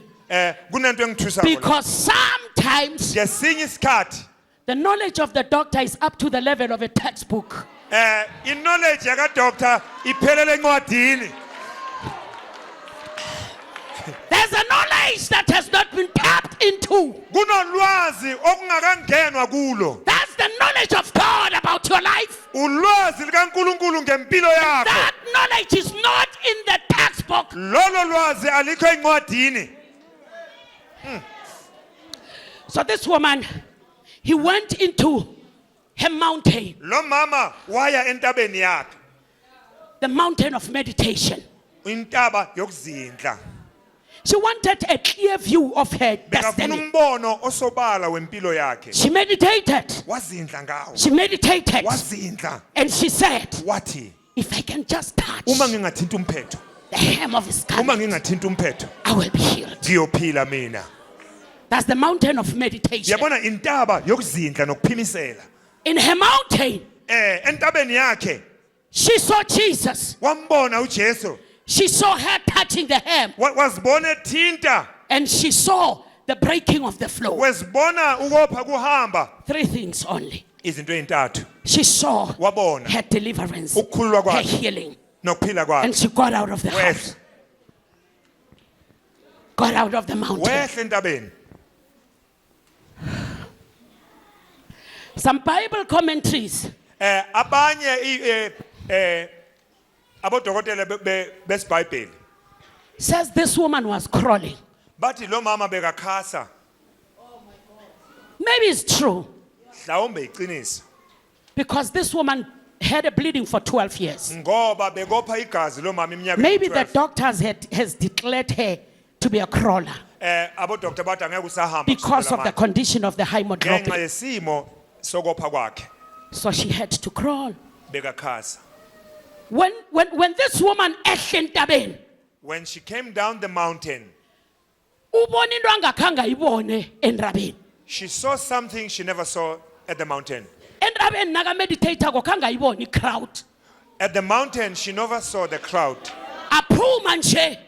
Speaker 2: Kunento engithusayo.
Speaker 1: Because sometimes
Speaker 2: Ngesinye isikhathi,
Speaker 1: the knowledge of the doctor is up to the level of a textbook.
Speaker 2: knowledge yaka doctor iphelele encwadini.
Speaker 1: There's a knowledge that has not been tapped into.
Speaker 2: Kunolwazi okungakangenwa kulo.
Speaker 1: That's the knowledge of God about your life.
Speaker 2: Ulwazi likaNkulunkulu ngempilo yakho.
Speaker 1: That knowledge is not in the textbook.
Speaker 2: Lolo lwazi alikho encwadini.
Speaker 1: So this woman, he went into her mountain,
Speaker 2: Lo mama waya entabeni yakhe,
Speaker 1: the mountain of meditation.
Speaker 2: intaba yokuzindla.
Speaker 1: She wanted a clear view of her
Speaker 2: Bekafuna
Speaker 1: destiny.
Speaker 2: umbono osobala wempilo yakhe.
Speaker 1: She meditated.
Speaker 2: Wazindla ngawo.
Speaker 1: She meditated.
Speaker 2: Wazindla.
Speaker 1: And she said,
Speaker 2: Wathi,
Speaker 1: if I can just touch
Speaker 2: uma ngingathinta umphetho,
Speaker 1: the hem of his
Speaker 2: uma
Speaker 1: garment,
Speaker 2: ngingathinta umphetho,
Speaker 1: I will be healed.
Speaker 2: ngiyophila mina.
Speaker 1: That's the mountain of meditation.
Speaker 2: Yabona intaba yokuzindla nokuphimisela.
Speaker 1: In her mountain,
Speaker 2: Entabeni yakhe
Speaker 1: she saw Jesus.
Speaker 2: wambona uJesu.
Speaker 1: She saw her touching the hem.
Speaker 2: Wazibona ethinta,
Speaker 1: And she saw the breaking of the flow.
Speaker 2: wazibona ukopha kuhamba.
Speaker 1: 3 things only.
Speaker 2: Izinto ezintathu.
Speaker 1: She saw
Speaker 2: Wabona
Speaker 1: her deliverance,
Speaker 2: ukukhululwa
Speaker 1: her
Speaker 2: kwakhe
Speaker 1: healing.
Speaker 2: nokuphila kwakhe.
Speaker 1: And she got out of the house.
Speaker 2: Wehle
Speaker 1: Got out of the mountain.
Speaker 2: entabeni.
Speaker 1: Some Bible commentaries
Speaker 2: Abanye abodokotela besibhayibheli
Speaker 1: says this woman was crawling.
Speaker 2: bathi lo mama bekakhasa.
Speaker 1: Maybe it's true.
Speaker 2: Mhlawumbe iqiniso.
Speaker 1: Because this woman had a bleeding for 12 years.
Speaker 2: Ngoba bekopha igazi lo mama iminyaka
Speaker 1: Maybe the
Speaker 2: eyi-12.
Speaker 1: doctors has declared her to be a crawler
Speaker 2: Abodokotela bathi angeke usahamba
Speaker 1: because
Speaker 2: kusukela
Speaker 1: of the
Speaker 2: manje.
Speaker 1: condition of the
Speaker 2: Ngenxa
Speaker 1: hemoglobin.
Speaker 2: yesimo sokopha kwakhe
Speaker 1: So she had to crawl.
Speaker 2: bekakhasa.
Speaker 1: When this woman ehle entabeni,
Speaker 2: When she came down the mountain,
Speaker 1: ubona into angakhange ayibone entabeni.
Speaker 2: she saw something she never saw at the mountain.
Speaker 1: Entabeni naka meditator kokhange ayibone crowd.
Speaker 2: At the mountain, she never saw the crowd.
Speaker 1: Aphuma nje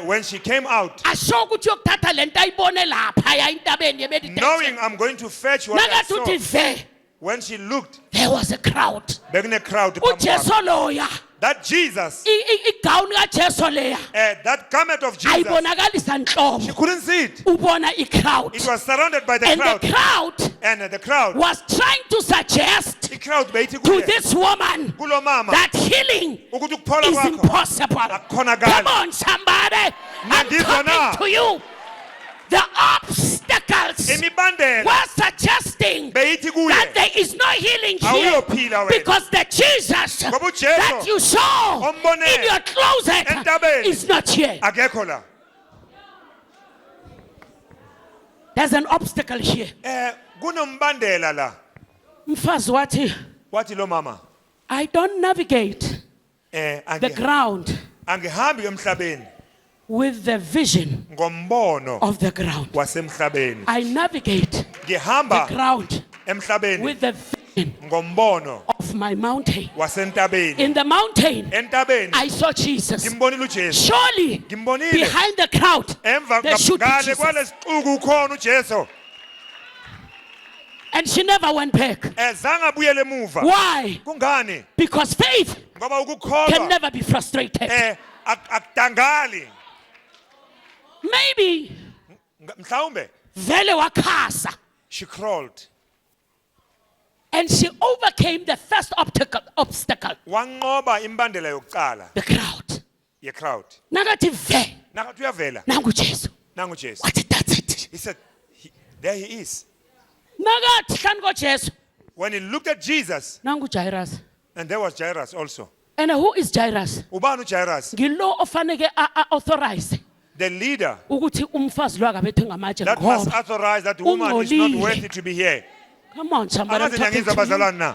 Speaker 2: When she came out,
Speaker 1: asho ukuthi yokuthatha lento ayibone lapha ya entabeni yemeditation.
Speaker 2: knowing I'm going to fetch what I
Speaker 1: Nakathi
Speaker 2: saw,
Speaker 1: uthi ve
Speaker 2: when she looked,
Speaker 1: there was a crowd.
Speaker 2: bekune crowd phambi kwakhe.
Speaker 1: uJesu loya
Speaker 2: That Jesus,
Speaker 1: igawuni kaJesu leya
Speaker 2: that garment of Jesus,
Speaker 1: ayibonakalisa
Speaker 2: she
Speaker 1: nhlobo.
Speaker 2: couldn't see it.
Speaker 1: Ubona i-crowd.
Speaker 2: It was surrounded by the
Speaker 1: And
Speaker 2: crowd.
Speaker 1: the crowd
Speaker 2: And the crowd,
Speaker 1: was trying to suggest
Speaker 2: the crowd beyithi
Speaker 1: to
Speaker 2: kuye,
Speaker 1: this woman
Speaker 2: kulo mama,
Speaker 1: that healing
Speaker 2: ukuthi ukuphola
Speaker 1: is
Speaker 2: kwakho
Speaker 1: impossible.
Speaker 2: akukhonakali.
Speaker 1: Come on, somebody. I'm
Speaker 2: Ngiyazizwa na?
Speaker 1: talking to you. The obstacles
Speaker 2: Imibandela
Speaker 1: were suggesting
Speaker 2: beyithi kuye,
Speaker 1: that there is no healing here
Speaker 2: awuyophila wena.
Speaker 1: because the Jesus
Speaker 2: Ngoba uJesu
Speaker 1: that you saw
Speaker 2: ombone
Speaker 1: in your closet
Speaker 2: entabeni
Speaker 1: is not here.
Speaker 2: akekho la.
Speaker 1: There's an obstacle here.
Speaker 2: Kunombandela la.
Speaker 1: Mfazi wathi,
Speaker 2: wathi lo mama
Speaker 1: I don't navigate the ground
Speaker 2: angihambi emhlabeni
Speaker 1: with the vision
Speaker 2: ngombono
Speaker 1: of the ground.
Speaker 2: wasemhlabeni.
Speaker 1: I navigate the
Speaker 2: Ngihamba
Speaker 1: ground
Speaker 2: emhlabeni
Speaker 1: with the vision
Speaker 2: ngombono
Speaker 1: of my mountain.
Speaker 2: wasentabeni.
Speaker 1: In the mountain,
Speaker 2: Entabeni
Speaker 1: I saw Jesus.
Speaker 2: ngimbonile uJesu.
Speaker 1: Surely,
Speaker 2: Ngimbonile
Speaker 1: behind the crowd,
Speaker 2: emva
Speaker 1: there should be
Speaker 2: ngale
Speaker 1: Jesus.
Speaker 2: kwalesixuku ukhona uJesu.
Speaker 1: And she never went back.
Speaker 2: Zange abuyele emuva.
Speaker 1: Why?
Speaker 2: Kungani?
Speaker 1: Because faith
Speaker 2: Ngoba
Speaker 1: can
Speaker 2: ukukholwa
Speaker 1: never be frustrated.
Speaker 2: akudangali.
Speaker 1: Maybe
Speaker 2: Mhlawumbe
Speaker 1: vele wakhasa,
Speaker 2: she crawled.
Speaker 1: and she overcame the first obstacle,
Speaker 2: Wanqoba imbandela yokuqala
Speaker 1: the crowd.
Speaker 2: ye crowd.
Speaker 1: Nakathi ve,
Speaker 2: Nakathi uyavela
Speaker 1: nangu Jesu.
Speaker 2: nangu uJesu.
Speaker 1: Wathi that's it.
Speaker 2: He said there he is.
Speaker 1: Nakathi hlanu koJesu,
Speaker 2: When he looked at Jesus,
Speaker 1: nangu Jairus.
Speaker 2: and there was Jairus also.
Speaker 1: And who is Jairus?
Speaker 2: Ubani uJairus?
Speaker 1: Ngilo ofaneke authorize
Speaker 2: The leader
Speaker 1: ukuthi umfazi lo akabethe ngamatshe
Speaker 2: that must
Speaker 1: ngoba.
Speaker 2: authorize that woman is not
Speaker 1: Ungcolile.
Speaker 2: worthy to be here.
Speaker 1: Come on, somebody. I'm
Speaker 2: Angazi
Speaker 1: talking
Speaker 2: nyangizwa
Speaker 1: to you.
Speaker 2: bazalwane na.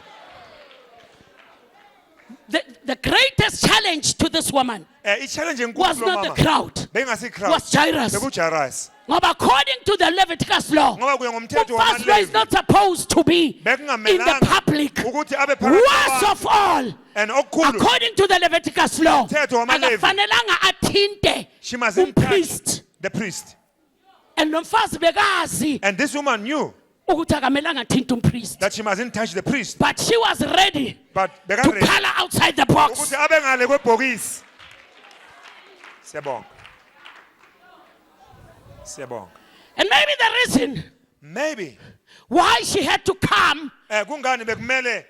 Speaker 1: The greatest challenge to this woman
Speaker 2: I-challenge
Speaker 1: was
Speaker 2: enkulu lo
Speaker 1: not the
Speaker 2: mama
Speaker 1: crowd,
Speaker 2: bengasi crowd.
Speaker 1: was Jairus.
Speaker 2: BekuJairus.
Speaker 1: Ngoba according to the Leviticus law,
Speaker 2: Ngoba kuya ngomthetho
Speaker 1: umfazi lo is
Speaker 2: wamaLevi.
Speaker 1: not supposed to be in the
Speaker 2: Bekungamelanga
Speaker 1: public.
Speaker 2: ukuthi abe phakathi
Speaker 1: Worst
Speaker 2: kwabantu.
Speaker 1: of all,
Speaker 2: And okukhulu
Speaker 1: according to the Leviticus law,
Speaker 2: Umthetho wamaLevi.
Speaker 1: akafanelanga athinte
Speaker 2: she mustn't touch
Speaker 1: umpriest.
Speaker 2: the priest.
Speaker 1: And lo mfazi bekazi
Speaker 2: And this woman knew
Speaker 1: ukuthi akamelanga athinte umpriest.
Speaker 2: that she mustn't touch the priest.
Speaker 1: But she was ready
Speaker 2: But
Speaker 1: to
Speaker 2: bekaredi
Speaker 1: color outside the box.
Speaker 2: ukuthi abe ngale kwebhokisi. Siyabonga. Siyabonga.
Speaker 1: And maybe the reason
Speaker 2: Maybe
Speaker 1: why she had to come
Speaker 2: kungani bekumele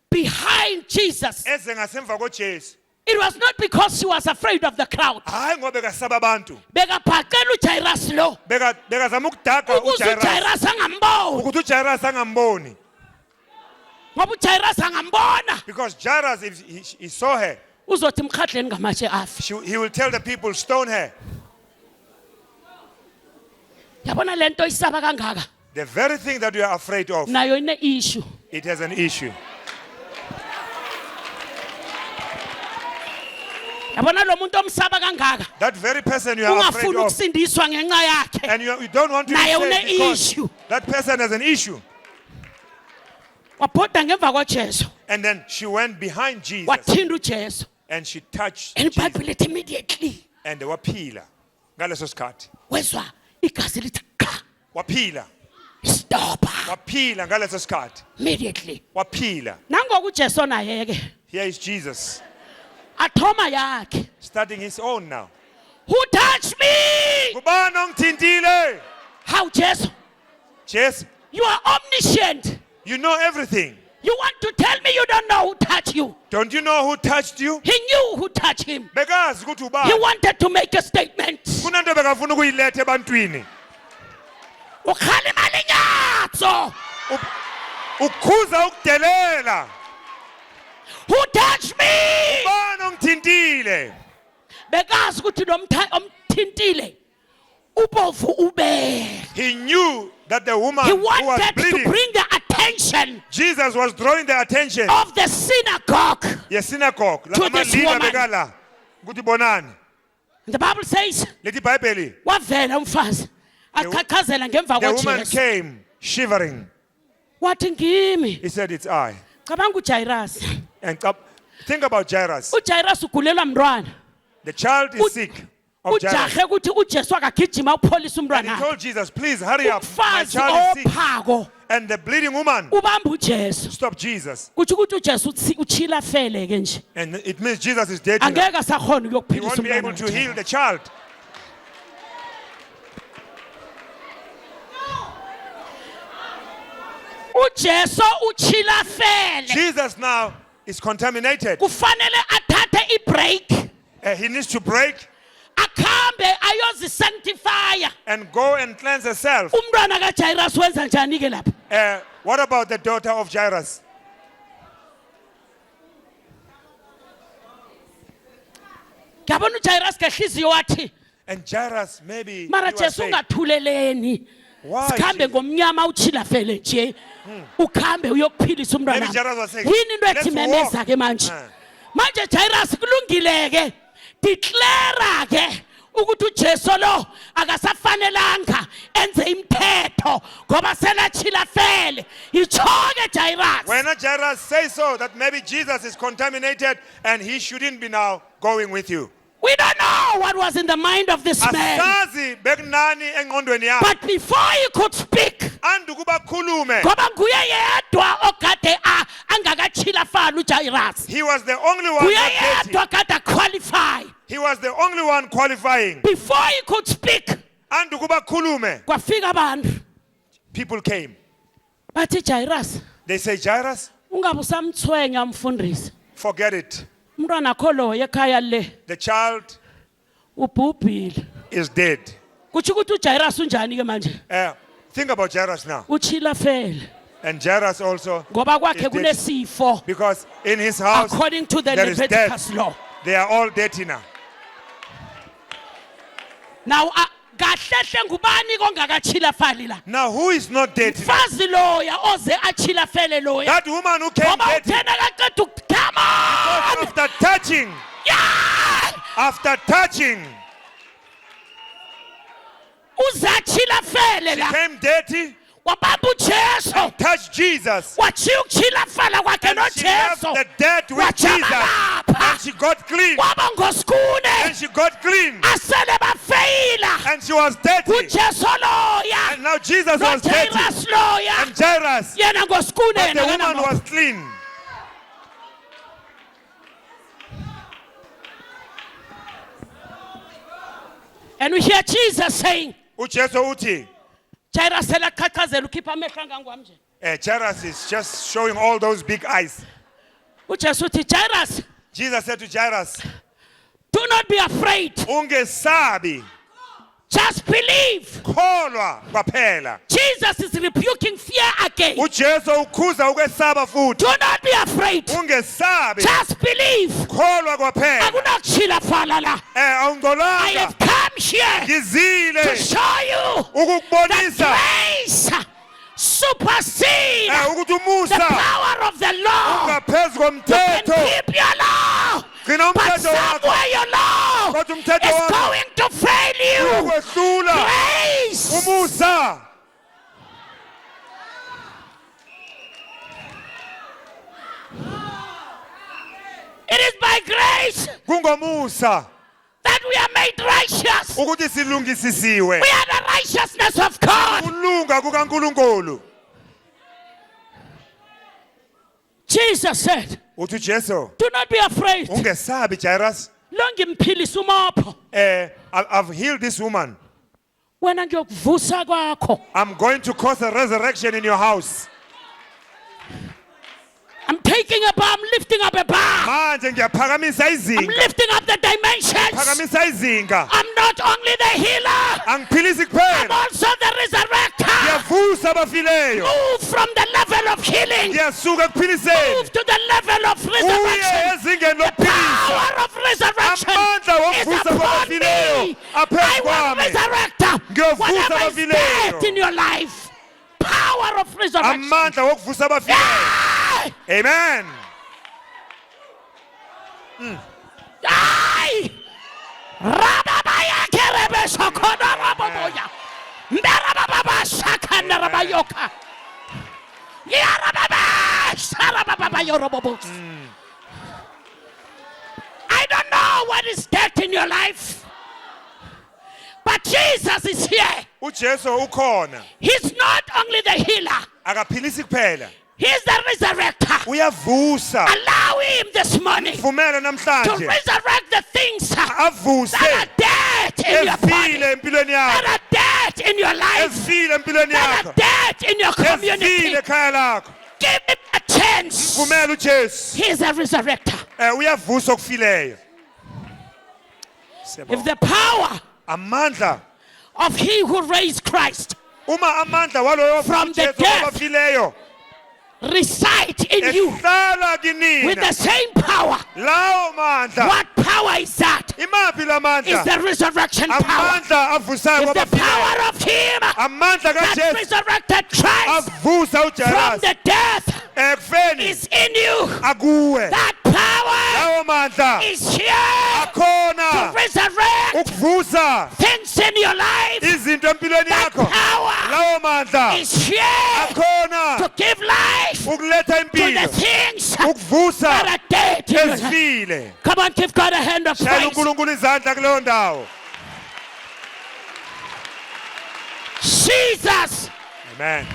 Speaker 1: behind Jesus,
Speaker 2: eze ngasemva koJesu.
Speaker 1: it was not because she was afraid of the crowd.
Speaker 2: Hayi ngoba bekasaba abantu.
Speaker 1: Bekabhaqela uJairus lo
Speaker 2: Bekazama ukudaka
Speaker 1: ukuze
Speaker 2: uJairus.
Speaker 1: uJairus angamboni,
Speaker 2: Ukuthi uJairus angamboni.
Speaker 1: ngoba uJairus angambona
Speaker 2: Because Jairus, if he saw her,
Speaker 1: uzothi mkhatleni ngamatshe afi.
Speaker 2: he will tell the people, stone her.
Speaker 1: Yabona lento isaba kangaka
Speaker 2: The very thing that you are afraid of,
Speaker 1: nayo ine issue.
Speaker 2: it has an issue.
Speaker 1: Yabona lo muntu omsaba kangaka
Speaker 2: That very person you are afraid
Speaker 1: ungafuni
Speaker 2: of,
Speaker 1: ukusindiswa ngenxa yakhe.
Speaker 2: and you don't want to be
Speaker 1: Naye
Speaker 2: saved
Speaker 1: une
Speaker 2: because
Speaker 1: issue.
Speaker 2: that person has an issue.
Speaker 1: Waphoda ngemva koJesu,
Speaker 2: And then she went behind Jesus
Speaker 1: wathinda uJesu.
Speaker 2: and she touched
Speaker 1: And
Speaker 2: Jesus.
Speaker 1: iBhayibheli lithi immediately
Speaker 2: And waphila. Ngaleso sikhathi.
Speaker 1: wezwa igazi lithi qha,
Speaker 2: Waphila.
Speaker 1: stop.
Speaker 2: Waphila ngaleso sikhathi.
Speaker 1: Immediately.
Speaker 2: Waphila.
Speaker 1: Nangoku uJesu naye ke
Speaker 2: Here is Jesus
Speaker 1: athoma yakhe.
Speaker 2: starting his own now.
Speaker 1: Who touched me?
Speaker 2: Ngubani ongithintile?
Speaker 1: How Jesu?
Speaker 2: Jesus,
Speaker 1: You are omniscient.
Speaker 2: you know everything.
Speaker 1: You want to tell me you don't know who touched you?
Speaker 2: Don't you know who touched you?
Speaker 1: He knew who touched him.
Speaker 2: Bekazi ukuthi
Speaker 1: He
Speaker 2: ubani.
Speaker 1: wanted to make a statement.
Speaker 2: Kunento bekafuna ukuyiletha ebantwini.
Speaker 1: Ukhala imalinyatso.
Speaker 2: Ukhuza ukudelela.
Speaker 1: Who touched me?
Speaker 2: Ubani ongithintile?
Speaker 1: Bekazi ukuthi lo omthintile ubovu ube.
Speaker 2: He knew that the woman
Speaker 1: He
Speaker 2: who was
Speaker 1: wanted to
Speaker 2: bleeding,
Speaker 1: bring the attention
Speaker 2: Jesus was drawing the attention.
Speaker 1: of the synagogue.
Speaker 2: Yesynagogue.
Speaker 1: To this woman.
Speaker 2: Bekala. Ukuthi bonani.
Speaker 1: The Bible says,
Speaker 2: Lethi iBhayibheli.
Speaker 1: wavela umfazi aqhaqhazela ngemva
Speaker 2: The woman
Speaker 1: koJesu.
Speaker 2: came shivering.
Speaker 1: Wathi ngimi.
Speaker 2: He said, it's I.
Speaker 1: Cabanga uJairus.
Speaker 2: And think about Jairus.
Speaker 1: uJairus ugulelwa mntwana.
Speaker 2: The child is sick of Jairus.
Speaker 1: Ujahe ukuthi uJesu akagijima ukupholisa
Speaker 2: And
Speaker 1: umntwana.
Speaker 2: he told Jesus, please hurry up. My
Speaker 1: Umfazi
Speaker 2: child is sick.
Speaker 1: ophako
Speaker 2: And the bleeding woman
Speaker 1: ubamba uJesu.
Speaker 2: stopped Jesus.
Speaker 1: Kuthi ukuthi uJesu uchila fele ke nje.
Speaker 2: And it means Jesus is dead. Now.
Speaker 1: Angeke asakhona
Speaker 2: He
Speaker 1: ukuyokuphilisa
Speaker 2: won't be able to heal
Speaker 1: umntwana.
Speaker 2: the child.
Speaker 1: uJesu uchila fele.
Speaker 2: Jesus now is contaminated.
Speaker 1: Kufanele athathe ibreak.
Speaker 2: He needs to break
Speaker 1: Akhambe ayozisanctifya.
Speaker 2: and go and cleanse himself.
Speaker 1: Umntwana kaJairus wenza njani ke lapha?
Speaker 2: What about the daughter of Jairus?
Speaker 1: Ngiyabona uJairus ngehliziyo wathi,
Speaker 2: And Jairus, maybe he
Speaker 1: "Mara
Speaker 2: was
Speaker 1: Jesu
Speaker 2: saying,
Speaker 1: ungathuleleni.
Speaker 2: Why,
Speaker 1: sikhambe
Speaker 2: Jesus?
Speaker 1: ngomnyama utshilafele nje ukhambe uyokuphilisa umntwana
Speaker 2: Maybe Jairus was saying,
Speaker 1: yini into
Speaker 2: "Let's
Speaker 1: ethimemeza ke manje manje Jairus kulungile ke declare ke ukuthi uJesu lo akasafanelanga enze imithetho ngoba selatshilafele ichoke Jairus.
Speaker 2: When Jairus says so, that maybe Jesus is contaminated and he shouldn't be now going with you.
Speaker 1: We don't know what was in the mind of this man.
Speaker 2: Asazi bekunani engqondweni yakhe.
Speaker 1: But before he could speak,
Speaker 2: Andukuba khulume.
Speaker 1: ngoba nguye yedwa okade angakatshilafala uJairus.
Speaker 2: He was the only one
Speaker 1: Nguye
Speaker 2: not
Speaker 1: yedwa
Speaker 2: getting.
Speaker 1: kade qualify.
Speaker 2: He was the only one qualifying.
Speaker 1: Before he could speak,
Speaker 2: Andukuba khulume.
Speaker 1: kwafika abantu.
Speaker 2: People came.
Speaker 1: Bathi Jairus,
Speaker 2: They say, Jairus,
Speaker 1: ungabe usamthwenya umfundisi.
Speaker 2: forget it.
Speaker 1: Umntwana kholo ekhaya le
Speaker 2: The child
Speaker 1: ubhubhile.
Speaker 2: is dead.
Speaker 1: Kuthi ukuthi uJairus unjani ke manje?
Speaker 2: Think about Jairus now.
Speaker 1: Uchilafele.
Speaker 2: And Jairus also,
Speaker 1: Ngoba kwakhe
Speaker 2: is dead.
Speaker 1: kunesifo
Speaker 2: Because in his house,
Speaker 1: according to the
Speaker 2: there is
Speaker 1: Leviticus
Speaker 2: death.
Speaker 1: law.
Speaker 2: They are all dirty now.
Speaker 1: Now kahlehle ngubani kongakachilafali la?
Speaker 2: Now, who is not dirty?
Speaker 1: Fazi loya oze achilafele loya.
Speaker 2: That woman who came
Speaker 1: Ngoba
Speaker 2: dirty.
Speaker 1: uthena kaqeda come on.
Speaker 2: After touching,
Speaker 1: Yeah!
Speaker 2: after touching,
Speaker 1: Uze achilafele la.
Speaker 2: came dirty,
Speaker 1: Wabamba uJesu.
Speaker 2: touched Jesus.
Speaker 1: Wachiya ukuchilafala kwakhe
Speaker 2: And she left
Speaker 1: noJesu.
Speaker 2: the dirt with Jesus. And she got clean.
Speaker 1: Kwaba ngoskune.
Speaker 2: And she got clean.
Speaker 1: Asele bafeyila.
Speaker 2: And she was dirty.
Speaker 1: uJesu loya.
Speaker 2: And now Jesus was dirty.
Speaker 1: noJairus loya.
Speaker 2: And Jairus,
Speaker 1: Yena ngoskune
Speaker 2: but the
Speaker 1: yena
Speaker 2: woman
Speaker 1: kanamo.
Speaker 2: was clean.
Speaker 1: And we hear Jesus saying,
Speaker 2: uJesu uthi,
Speaker 1: Jairus selaqhaqhazela ukhipha amehlo angangwami nje.
Speaker 2: Jairus is just showing all those big eyes.
Speaker 1: uJesu uthi Jairus,
Speaker 2: Jesus said to Jairus,
Speaker 1: do not be afraid.
Speaker 2: ungesabi,
Speaker 1: Just believe.
Speaker 2: kholwa kwaphela.
Speaker 1: Jesus is rebuking fear again.
Speaker 2: uJesu ukhuza ukwesaba futhi.
Speaker 1: Do not be afraid.
Speaker 2: Ungesabi,
Speaker 1: Just believe.
Speaker 2: kholwa kwaphela.
Speaker 1: Akunakuchilafala la. I
Speaker 2: Awungolanga.
Speaker 1: have come here to
Speaker 2: Ngizile
Speaker 1: show you
Speaker 2: ukukubonisa
Speaker 1: that grace supersedes
Speaker 2: ukuthi
Speaker 1: the
Speaker 2: umusa
Speaker 1: power of the law.
Speaker 2: ungaphezu
Speaker 1: You can
Speaker 2: komthetho.
Speaker 1: keep your law,
Speaker 2: Gcina
Speaker 1: but
Speaker 2: umthetho wakho.
Speaker 1: somewhere your law
Speaker 2: Kodwa umthetho
Speaker 1: is
Speaker 2: wakho
Speaker 1: going to fail you.
Speaker 2: uyakwehlula.
Speaker 1: Grace.
Speaker 2: Umusa.
Speaker 1: It is by grace
Speaker 2: Kungomusa
Speaker 1: that we are made righteous.
Speaker 2: ukuthi silungisisiwe.
Speaker 1: We are the righteousness of God.
Speaker 2: Ulunga kukaNkulunkulu.
Speaker 1: Jesus said,
Speaker 2: Uthi uJesu,
Speaker 1: do not be afraid.
Speaker 2: ungesabi Jairus.
Speaker 1: Lo ngimphilisa umopho.
Speaker 2: I've healed this woman.
Speaker 1: Wena ngiyokuvusa kwakho.
Speaker 2: I'm going to cause a resurrection in your house.
Speaker 1: I'm taking a bar, I'm lifting up a bar.
Speaker 2: Manje ngiyaphakamisa
Speaker 1: I'm
Speaker 2: izinga.
Speaker 1: lifting up the dimensions.
Speaker 2: Phakamisa izinga.
Speaker 1: I'm not only the healer,
Speaker 2: Angiphilisi
Speaker 1: I'm
Speaker 2: kuphela.
Speaker 1: also the resurrector.
Speaker 2: Ngiyavusa abafileyo.
Speaker 1: Move from the level of healing.
Speaker 2: Ngiyasuka ekuphiliseni.
Speaker 1: Move to the level of
Speaker 2: Uye
Speaker 1: resurrection.
Speaker 2: ezingeni
Speaker 1: The
Speaker 2: lokuphilisa.
Speaker 1: power of resurrection
Speaker 2: Amandla
Speaker 1: is
Speaker 2: wokuvusa
Speaker 1: upon
Speaker 2: kwabafileyo
Speaker 1: me.
Speaker 2: aphezu
Speaker 1: I will
Speaker 2: kwami.
Speaker 1: resurrect
Speaker 2: Ngiyovusa
Speaker 1: whatever is
Speaker 2: abafileyo.
Speaker 1: dead in your life. Power of resurrection.
Speaker 2: Amandla wokuvusa abafileyo.
Speaker 1: Ay!
Speaker 2: Amen.
Speaker 1: Ay! Rababaya kerebe sokoda raboboya. Merababa shakana rabayoka. Yarababa sarababa yorobobos. I don't know what is dead in your life, but Jesus is here.
Speaker 2: uJesu ukhona.
Speaker 1: He's not only the healer,
Speaker 2: Akaphilisi kuphela.
Speaker 1: he's the resurrector.
Speaker 2: Uyavusa.
Speaker 1: Allow him this morning
Speaker 2: Vumela
Speaker 1: to
Speaker 2: namhlanje.
Speaker 1: resurrect the things that
Speaker 2: Avuse.
Speaker 1: are dead in your body,
Speaker 2: Efile empilweni
Speaker 1: that
Speaker 2: yakho.
Speaker 1: are dead in your life,
Speaker 2: Efile empilweni
Speaker 1: that
Speaker 2: yakho.
Speaker 1: are dead in your community.
Speaker 2: Efile ekhaya lakho.
Speaker 1: Give him a chance.
Speaker 2: Vumela uJesu.
Speaker 1: He's a resurrector.
Speaker 2: Uyavusa okufileyo.
Speaker 1: If the power
Speaker 2: Amandla.
Speaker 1: of he who raised Christ
Speaker 2: Uma amandla waloyo
Speaker 1: From the
Speaker 2: uJesu
Speaker 1: death.
Speaker 2: abafileyo.
Speaker 1: reside in you
Speaker 2: Ehlala
Speaker 1: with the
Speaker 2: kinina.
Speaker 1: same power,
Speaker 2: Lawo mandla.
Speaker 1: what power is that?
Speaker 2: Imaphi
Speaker 1: Is
Speaker 2: lamandla?
Speaker 1: the resurrection power.
Speaker 2: Amandla avusayo
Speaker 1: Is the
Speaker 2: kwabafileyo.
Speaker 1: power of he him
Speaker 2: amandla
Speaker 1: that
Speaker 2: kaJesu
Speaker 1: resurrected Christ
Speaker 2: avusa
Speaker 1: from
Speaker 2: uJesu
Speaker 1: the death
Speaker 2: ekufeni
Speaker 1: is in you.
Speaker 2: akuwe
Speaker 1: That power
Speaker 2: lawo mandla
Speaker 1: is here to
Speaker 2: akhona
Speaker 1: resurrect
Speaker 2: ukuvusa
Speaker 1: things in your life.
Speaker 2: izinto empilweni
Speaker 1: That
Speaker 2: yakho
Speaker 1: power
Speaker 2: lawo mandla
Speaker 1: is here
Speaker 2: akhona
Speaker 1: to give life
Speaker 2: ukuletha
Speaker 1: to the
Speaker 2: impilo
Speaker 1: things that
Speaker 2: ukuvusa
Speaker 1: are dead in your life.
Speaker 2: ezifile
Speaker 1: Come on, give God a hand of
Speaker 2: shayela
Speaker 1: praise.
Speaker 2: uNkulunkulu izandla kuleyo ndawo.
Speaker 1: Jesus.
Speaker 2: Amen.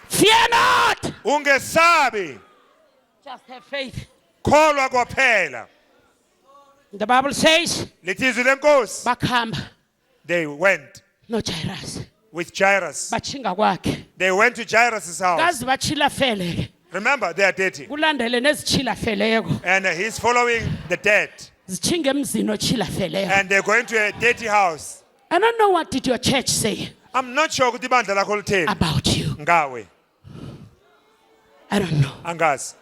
Speaker 1: Fear not.
Speaker 2: Ungesabi,
Speaker 1: Just have faith.
Speaker 2: kholwa kwaphela.
Speaker 1: The Bible says,
Speaker 2: Lithizwe lenkosi.
Speaker 1: bakhamba
Speaker 2: They went
Speaker 1: no Jairus.
Speaker 2: with Jairus.
Speaker 1: Bachinga kwakhe.
Speaker 2: They went to Jairus' house.
Speaker 1: Kazi bachila fele.
Speaker 2: Remember, they are dating.
Speaker 1: Kulandele nezichila feleko.
Speaker 2: And he's following the dead.
Speaker 1: Zichinga emzini ochila feleko.
Speaker 2: And they're going to a dirty house.
Speaker 1: I don't know what did your church say
Speaker 2: I'm not sure ukuthi ibandla lakho litheni.
Speaker 1: about you.
Speaker 2: Ngawe,
Speaker 1: I don't know.
Speaker 2: angazi.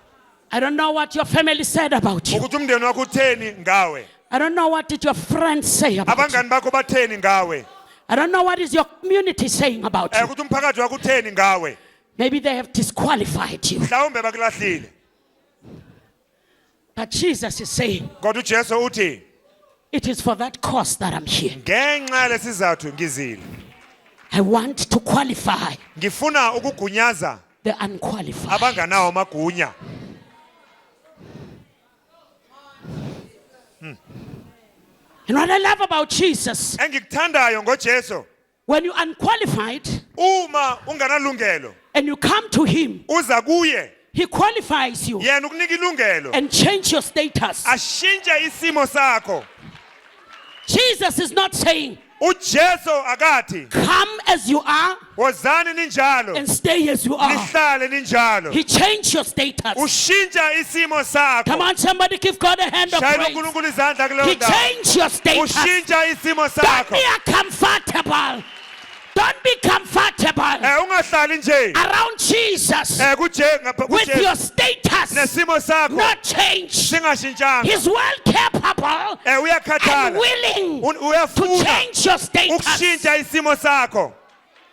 Speaker 1: I don't know what your family said about you.
Speaker 2: Ukuthi umndeni wakho utheni ngawe.
Speaker 1: I don't know what did your friends say about you.
Speaker 2: Abangani bakho batheni ngawe.
Speaker 1: I don't know what is your community saying about you.
Speaker 2: Ukuthi umphakathi wakho utheni ngawe.
Speaker 1: Maybe they have disqualified you.
Speaker 2: Mhlawumbe bakulahlile.
Speaker 1: But Jesus is saying,
Speaker 2: Kodwa uJesu uthi,
Speaker 1: it is for that cause that I'm here.
Speaker 2: ngenxa lesizathu ngizile.
Speaker 1: I want to qualify
Speaker 2: Ngifuna ukugunyaza
Speaker 1: the unqualified.
Speaker 2: abanganawo magunya.
Speaker 1: And what I love about Jesus,
Speaker 2: Engikuthandayo ngoJesu,
Speaker 1: when you're unqualified
Speaker 2: uma unganalungelo,
Speaker 1: and you come to Him,
Speaker 2: uza kuye,
Speaker 1: He qualifies you
Speaker 2: yena ukunika ilungelo,
Speaker 1: and change your status.
Speaker 2: ashintsha isimo sakho.
Speaker 1: Jesus is not saying,
Speaker 2: uJesu akathi,
Speaker 1: come as you are
Speaker 2: wozani ninjalo,
Speaker 1: and stay as you are.
Speaker 2: nihlale ninjalo.
Speaker 1: He changed your status.
Speaker 2: Ushintsha isimo sakho.
Speaker 1: Come on, somebody give God a hand of
Speaker 2: Shayela
Speaker 1: praise.
Speaker 2: uNkulunkulu izandla
Speaker 1: He
Speaker 2: kuleyo ndawo.
Speaker 1: changed your status.
Speaker 2: Ushintsha isimo
Speaker 1: Don't
Speaker 2: sakho.
Speaker 1: be comfortable. Don't be comfortable
Speaker 2: Ungahlali nje.
Speaker 1: around Jesus
Speaker 2: Kuje
Speaker 1: with your status
Speaker 2: nesimo sakho
Speaker 1: not changed.
Speaker 2: singashintshanga.
Speaker 1: He's well capable and
Speaker 2: Uyakhathala.
Speaker 1: willing to
Speaker 2: Uyafuna
Speaker 1: change your status.
Speaker 2: ukushintsha isimo sakho.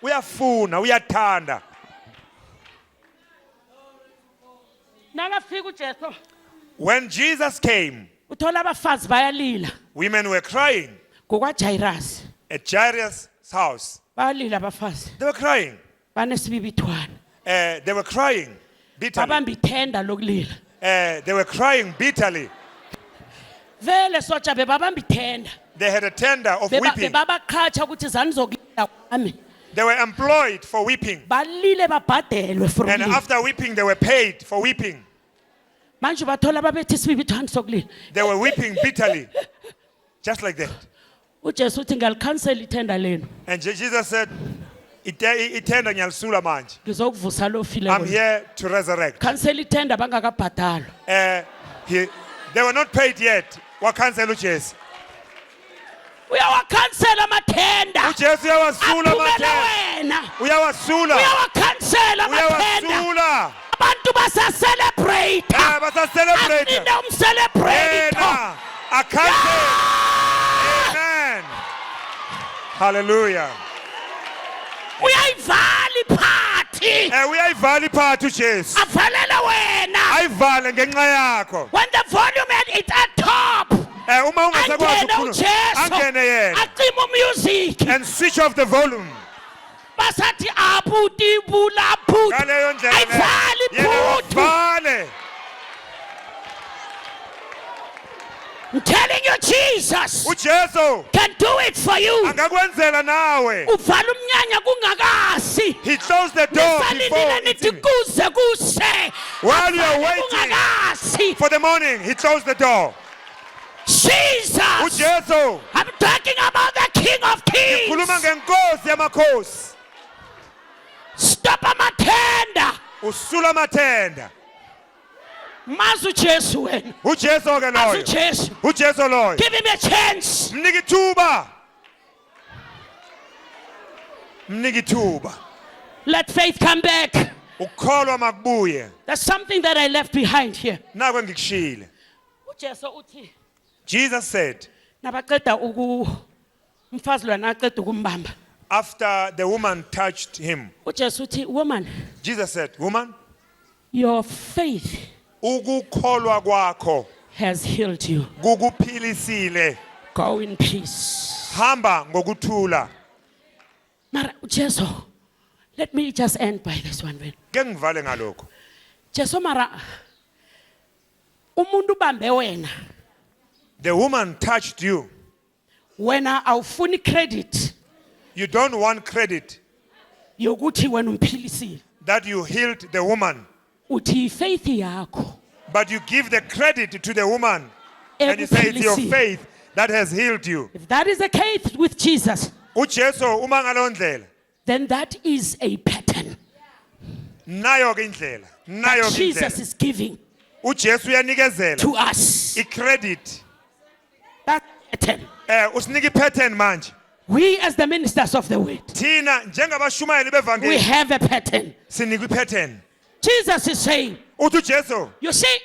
Speaker 2: Uyafuna, uyathanda.
Speaker 1: Nakafika uJesu
Speaker 2: When Jesus came,
Speaker 1: uthola abafazi bayalila
Speaker 2: women were crying
Speaker 1: ngokwaJairus.
Speaker 2: at Jairus' house.
Speaker 1: Bayalila abafazi.
Speaker 2: They were crying.
Speaker 1: Banesibibithwana.
Speaker 2: They were crying bitterly.
Speaker 1: Babamba ithenda lokulila.
Speaker 2: They were crying bitterly.
Speaker 1: Vele soja bebabamba ithenda.
Speaker 2: They had a tender of weeping.
Speaker 1: Bebabaqhatsha ukuthi zanizokulila kwami.
Speaker 2: They were employed for weeping.
Speaker 1: Balile babhadelwe for
Speaker 2: And
Speaker 1: ukulila.
Speaker 2: after weeping, they were paid for weeping.
Speaker 1: Manje bathola babethi sibibithwana sokulila.
Speaker 2: They were weeping bitterly. Just like that.
Speaker 1: uJesu uthi ngalikhansela ithenda lenu.
Speaker 2: And Jesus said, "Itenda ngiyalisula manje.
Speaker 1: Ngizokuvusa lo file.
Speaker 2: I'm here to resurrect."
Speaker 1: Khansela ithenda bangakabhadalwa.
Speaker 2: They were not paid yet. Wakansela uJesu.
Speaker 1: Uyawakhansela amathenda.
Speaker 2: uJesu uyawasula
Speaker 1: Aphumele
Speaker 2: amathenda.
Speaker 1: wena.
Speaker 2: Uyawasula.
Speaker 1: Uyawakhansela amathenda.
Speaker 2: Uyawasula.
Speaker 1: Abantu basacelebrate.
Speaker 2: Basacelebrate.
Speaker 1: Asinda umcelebrate.
Speaker 2: Yena akansela. Amen. Hallelujah.
Speaker 1: Uyayivala iphathi.
Speaker 2: Uyayivala iphathi uJesu.
Speaker 1: Avalele wena.
Speaker 2: Ayivale ngenxa yakho.
Speaker 1: When the volume is at top.
Speaker 2: Uma ungasakwazi
Speaker 1: Angene
Speaker 2: ukukhuluma,
Speaker 1: uJesu.
Speaker 2: angene yena
Speaker 1: Acima music.
Speaker 2: and switch off the volume.
Speaker 1: Basathi abuti bulaphuti.
Speaker 2: Ngaleyo ndlela
Speaker 1: Ayivali
Speaker 2: yena
Speaker 1: phuthu.
Speaker 2: vale.
Speaker 1: I'm telling you, Jesus
Speaker 2: uJesu
Speaker 1: can do it for you.
Speaker 2: angakwenzela nawe.
Speaker 1: Uvala umnyanya kungakasi.
Speaker 2: He closed the door
Speaker 1: Nisalindile
Speaker 2: before
Speaker 1: nithi
Speaker 2: eating.
Speaker 1: kuze kuse.
Speaker 2: While you're
Speaker 1: Avale
Speaker 2: waiting
Speaker 1: kungakasi.
Speaker 2: for the morning, he closed the door.
Speaker 1: Jesus.
Speaker 2: uJesu
Speaker 1: I'm talking about the King of
Speaker 2: khuluma
Speaker 1: Kings.
Speaker 2: ngenkosi yamakhosi.
Speaker 1: Stop amathenda.
Speaker 2: Usula amathenda.
Speaker 1: Mazu Jesu wena.
Speaker 2: uJesu ke
Speaker 1: Mazu
Speaker 2: loyo.
Speaker 1: Jesu.
Speaker 2: uJesu loyo.
Speaker 1: Give him a chance.
Speaker 2: Mniki thuba. Mniki thuba.
Speaker 1: Let faith come back.
Speaker 2: Ukholwa makubuye.
Speaker 1: There's something that I left behind here.
Speaker 2: Naku ngikushilo.
Speaker 1: uJesu uthi
Speaker 2: Jesus said,
Speaker 1: Nabaqeda umfazi lwana aqeda ukumbamba.
Speaker 2: After the woman touched him,
Speaker 1: uJesu uthi, woman,
Speaker 2: Jesus said, woman,
Speaker 1: your faith
Speaker 2: ukukholwa kwakho
Speaker 1: has healed you.
Speaker 2: kukuphilisile.
Speaker 1: Go in peace.
Speaker 2: Hamba ngokuthula.
Speaker 1: Mara Jesu, let me just end by this one.
Speaker 2: Ke ngivale ngalokho.
Speaker 1: Jesu mara umuntu bambe wena.
Speaker 2: The woman touched you.
Speaker 1: Wena awufuni credit.
Speaker 2: You don't want credit
Speaker 1: Yokuthi wena umphilisile.
Speaker 2: that you healed the woman,
Speaker 1: Uthi faith yakho.
Speaker 2: but you give the credit to the woman and you say it's your
Speaker 1: ekuphilisile.
Speaker 2: faith that has healed you.
Speaker 1: If that is the case with Jesus,
Speaker 2: uJesu uma ngalo ndlela
Speaker 1: then that is a pattern
Speaker 2: nayo ke indlela nayo
Speaker 1: that
Speaker 2: ke
Speaker 1: Jesus
Speaker 2: indlela
Speaker 1: is giving
Speaker 2: uJesu uyanikezela
Speaker 1: to us.
Speaker 2: icredit
Speaker 1: That pattern.
Speaker 2: usinike ipattern manje.
Speaker 1: We as the ministers of the word,
Speaker 2: Thina njengabashumayeli
Speaker 1: we
Speaker 2: bevangeli
Speaker 1: have a pattern.
Speaker 2: sinikwe ipattern.
Speaker 1: Jesus is saying,
Speaker 2: Uthi uJesu
Speaker 1: you see,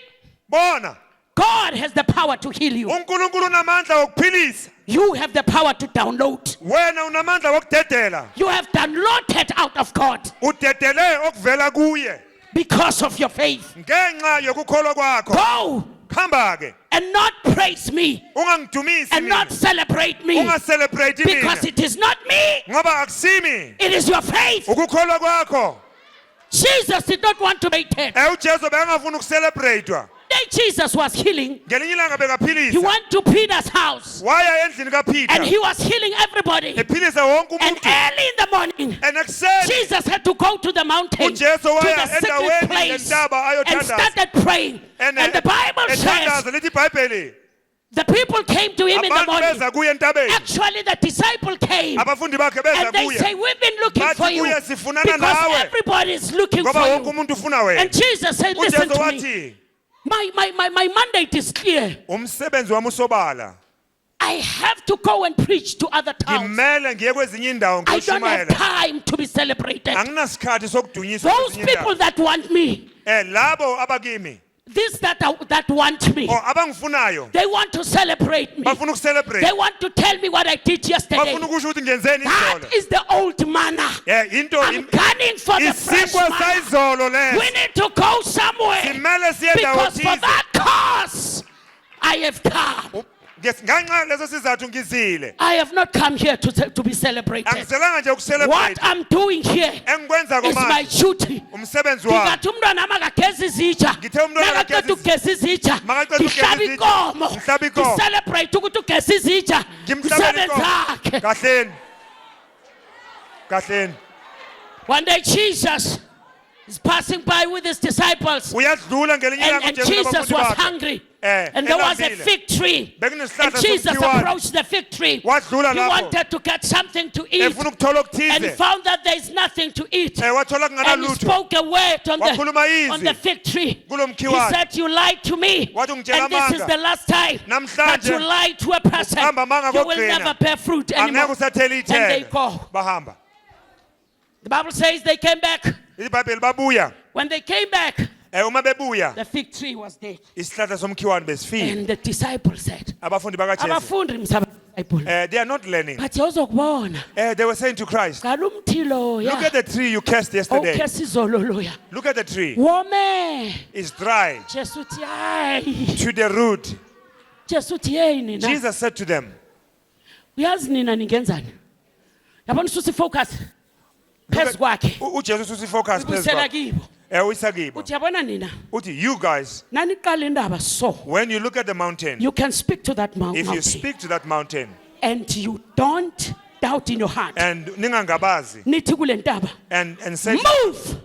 Speaker 2: bona
Speaker 1: God has the power to heal you.
Speaker 2: uNkulunkulu unamandla wokuphilisa,
Speaker 1: You have the power to download.
Speaker 2: wena unamandla wokudedela.
Speaker 1: You have downloaded out of God
Speaker 2: Udedele okuvela kuye
Speaker 1: because of your faith.
Speaker 2: ngenxa yokukholwa kwakho.
Speaker 1: Go
Speaker 2: Khamba ke
Speaker 1: and not praise me
Speaker 2: ungangidumisi
Speaker 1: and not
Speaker 2: mina,
Speaker 1: celebrate me
Speaker 2: ungaselebrate
Speaker 1: because
Speaker 2: mina
Speaker 1: it is not me,
Speaker 2: ngoba akusimi,
Speaker 1: it is your faith.
Speaker 2: ukukholwa kwakho.
Speaker 1: Jesus did not want to maintain.
Speaker 2: uJesu bengafuna ukuselebratewa.
Speaker 1: Day Jesus was healing.
Speaker 2: Ngelinye ilanga
Speaker 1: He
Speaker 2: bekaphilisa,
Speaker 1: went to Peter's house
Speaker 2: waya endlini kaPeter
Speaker 1: and he was healing everybody.
Speaker 2: ephilisa wonke
Speaker 1: And
Speaker 2: umuntu.
Speaker 1: early in the morning,
Speaker 2: And ekuseni
Speaker 1: Jesus had to go to the mountain, to
Speaker 2: uJesu
Speaker 1: the
Speaker 2: waya
Speaker 1: secret
Speaker 2: endaweni
Speaker 1: place,
Speaker 2: lentaba
Speaker 1: and
Speaker 2: ayothandaza.
Speaker 1: started praying. And the Bible says
Speaker 2: ethandaza lithi iBhayibheli
Speaker 1: the people came to him in the
Speaker 2: abantu
Speaker 1: morning.
Speaker 2: beza kuye entabeni,
Speaker 1: Actually, the disciple came
Speaker 2: abafundi bakhe beza
Speaker 1: and they
Speaker 2: kuye
Speaker 1: say, we've been looking
Speaker 2: bathi
Speaker 1: for you
Speaker 2: kuye sifunana
Speaker 1: because
Speaker 2: nawe
Speaker 1: everybody is looking
Speaker 2: ngoba
Speaker 1: for
Speaker 2: wonke
Speaker 1: you.
Speaker 2: umuntu ufuna wena.
Speaker 1: And Jesus said, listen
Speaker 2: uJesu
Speaker 1: to me.
Speaker 2: wathi
Speaker 1: My mandate is clear.
Speaker 2: umsebenzi wami usobala,
Speaker 1: I have to go and preach to other towns.
Speaker 2: ngimele ngiye kwezinye indawo
Speaker 1: I don't have
Speaker 2: ngiyoshumayela,
Speaker 1: time to be celebrated.
Speaker 2: anginasikhathi sokudunyiswa
Speaker 1: Those
Speaker 2: kwezinye
Speaker 1: people
Speaker 2: indawo.
Speaker 1: that want me,
Speaker 2: Labo abakimi
Speaker 1: these that want me,
Speaker 2: or abangifunayo
Speaker 1: they want to celebrate me.
Speaker 2: bafuna ukuselebrate,
Speaker 1: They want to tell me what I did yesterday.
Speaker 2: bafuna ukusho ukuthi ngenzeni
Speaker 1: That
Speaker 2: izolo.
Speaker 1: is the old manna.
Speaker 2: Into
Speaker 1: I'm gunning for the fresh
Speaker 2: isinkwa
Speaker 1: manna.
Speaker 2: sayizolo
Speaker 1: We
Speaker 2: leso,
Speaker 1: need to go somewhere
Speaker 2: simele siye ndawo
Speaker 1: because for
Speaker 2: thize.
Speaker 1: that cause I have come.
Speaker 2: Nganxa leso sizathu ngizile,
Speaker 1: I have not come here to be celebrated.
Speaker 2: angizelanga nje
Speaker 1: What
Speaker 2: ukuselebrate.
Speaker 1: I'm doing here
Speaker 2: Engikwenza
Speaker 1: is my
Speaker 2: komanje
Speaker 1: duty.
Speaker 2: umsebenzi wami.
Speaker 1: Ngathi umntwana makageza izitsha.
Speaker 2: Ngithe umntwana
Speaker 1: Nakaqeda
Speaker 2: makageza
Speaker 1: ukugeza izitsha,
Speaker 2: Makaqeda ukugeza
Speaker 1: ngihlaba
Speaker 2: izitsha,
Speaker 1: inkomo.
Speaker 2: ngihlaba inkomo.
Speaker 1: Ngicelebrate ukuthi ugeza izitsha.
Speaker 2: Ngimhlabele
Speaker 1: Umsebenzi
Speaker 2: inkomo.
Speaker 1: wakhe.
Speaker 2: Kahleni. Kahleni.
Speaker 1: One day Jesus is passing by with his disciples
Speaker 2: Uyadlula ngelinye ilanga
Speaker 1: and
Speaker 2: uJesu
Speaker 1: Jesus
Speaker 2: nabafundi
Speaker 1: was
Speaker 2: bakhe.
Speaker 1: hungry. And there was a
Speaker 2: elambile.
Speaker 1: fig tree.
Speaker 2: Bekunesihlahla
Speaker 1: And Jesus
Speaker 2: somkhiwane.
Speaker 1: approached the fig tree.
Speaker 2: Wadlula
Speaker 1: He
Speaker 2: lapho.
Speaker 1: wanted to get something to eat
Speaker 2: Efuna ukuthola
Speaker 1: and
Speaker 2: okuthize.
Speaker 1: found that there is nothing to eat.
Speaker 2: Wathola
Speaker 1: And he
Speaker 2: kunganalutho.
Speaker 1: spoke a word
Speaker 2: Wakhuluma izwi.
Speaker 1: on the fig tree.
Speaker 2: Kulo
Speaker 1: He
Speaker 2: mkhiwane.
Speaker 1: said, you lied to me.
Speaker 2: Wathi ungitshela
Speaker 1: And this is
Speaker 2: amanga.
Speaker 1: the last time that
Speaker 2: Namhlanje
Speaker 1: you lied to a person.
Speaker 2: ukuhamba amanga
Speaker 1: You will
Speaker 2: kokugcina.
Speaker 1: never bear fruit
Speaker 2: Angeke
Speaker 1: anymore.
Speaker 2: usathela
Speaker 1: And they
Speaker 2: ithele.
Speaker 1: go.
Speaker 2: Bahamba.
Speaker 1: The Bible says they came back.
Speaker 2: iBhayibheli babuya.
Speaker 1: When they came back,
Speaker 2: Uma bebuya
Speaker 1: the fig tree was dead.
Speaker 2: isihlahla somkhiwane besifile.
Speaker 1: And the disciples said,
Speaker 2: Abafundi bakaJesu,
Speaker 1: abafundi msabadisciple.
Speaker 2: they are not learning.
Speaker 1: But yozokubona.
Speaker 2: They were saying to Christ,
Speaker 1: Ngalumthi loya.
Speaker 2: look at the tree you cast yesterday.
Speaker 1: Awukhesa izolo loya.
Speaker 2: Look at the tree.
Speaker 1: Wome.
Speaker 2: It's dry
Speaker 1: Jesu uthi hayi.
Speaker 2: to the root.
Speaker 1: Jesu uthi hey nina.
Speaker 2: Jesus said to them,
Speaker 1: Uyazi nina ningenzani? Yabona ususi focus phezu kwakhe.
Speaker 2: uJesu usifocus phezu
Speaker 1: Ubusela
Speaker 2: kwakhe.
Speaker 1: kibo.
Speaker 2: Uyisa kibo.
Speaker 1: Uthi yabona nina.
Speaker 2: Uthi, you guys,
Speaker 1: Nani qala indaba so.
Speaker 2: when you look at the mountain,
Speaker 1: You can speak to that
Speaker 2: if
Speaker 1: mountain.
Speaker 2: you speak to that mountain
Speaker 1: And you don't doubt in your heart.
Speaker 2: and ningangabazi
Speaker 1: Nithi kule ntaba.
Speaker 2: and say,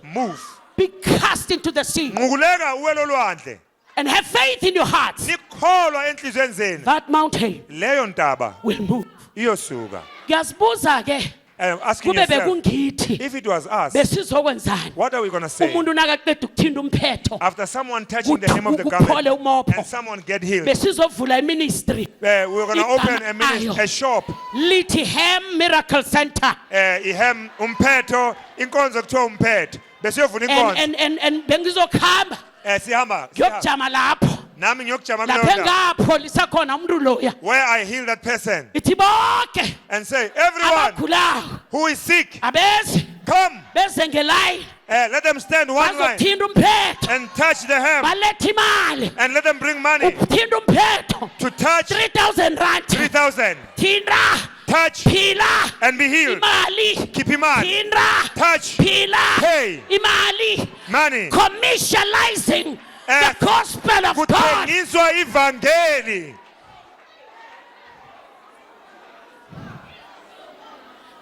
Speaker 1: Move. Be cast into the sea.
Speaker 2: nqukuleka uwelo lwandle,
Speaker 1: And have faith in your heart.
Speaker 2: nikholwa enhlizweni zenu,
Speaker 1: That mountain
Speaker 2: leyo ntaba
Speaker 1: will move.
Speaker 2: iyosuka.
Speaker 1: Ngiyazibuza ke.
Speaker 2: Asking
Speaker 1: Kube
Speaker 2: yourself,
Speaker 1: bekungithi.
Speaker 2: if it was us,
Speaker 1: Besizokwenzani?
Speaker 2: what are we going to say?
Speaker 1: Umuntu nakaqeda ukuthinta umphetho.
Speaker 2: After someone touching the hem of the
Speaker 1: Kuphole
Speaker 2: garment
Speaker 1: umopho.
Speaker 2: and someone get healed,
Speaker 1: Besizovula iministry.
Speaker 2: we're going to open
Speaker 1: Igama
Speaker 2: a shop.
Speaker 1: Lithi Hem Miracle Center.
Speaker 2: Ihem umphetho, inkonzo kuthiwa umphetho. Besiyovuna inkonzo.
Speaker 1: And bengizokhamba
Speaker 2: Sihamba.
Speaker 1: ngiyokujama lapho.
Speaker 2: nami ngiyokujama
Speaker 1: lapha
Speaker 2: kuleyo ndawo
Speaker 1: engapholisa khona umuntu loya
Speaker 2: where I heal that person
Speaker 1: ithi bonke
Speaker 2: and say, everyone
Speaker 1: abagulayo
Speaker 2: who is sick,
Speaker 1: abeze
Speaker 2: come.
Speaker 1: beze ngelayini
Speaker 2: Let them stand one line
Speaker 1: bazothinta umphetho
Speaker 2: and touch the hem
Speaker 1: balethe imali
Speaker 2: and let them bring money
Speaker 1: uthinta umphetho
Speaker 2: to touch
Speaker 1: 3,000 rand
Speaker 2: 3,000.
Speaker 1: thinta
Speaker 2: Touch
Speaker 1: phila
Speaker 2: and be healed.
Speaker 1: imali
Speaker 2: Keep him on.
Speaker 1: thinta
Speaker 2: Touch
Speaker 1: phila
Speaker 2: Pay.
Speaker 1: imali
Speaker 2: money.
Speaker 1: commercializing the gospel of God.
Speaker 2: Kuthengiswa ivangeli.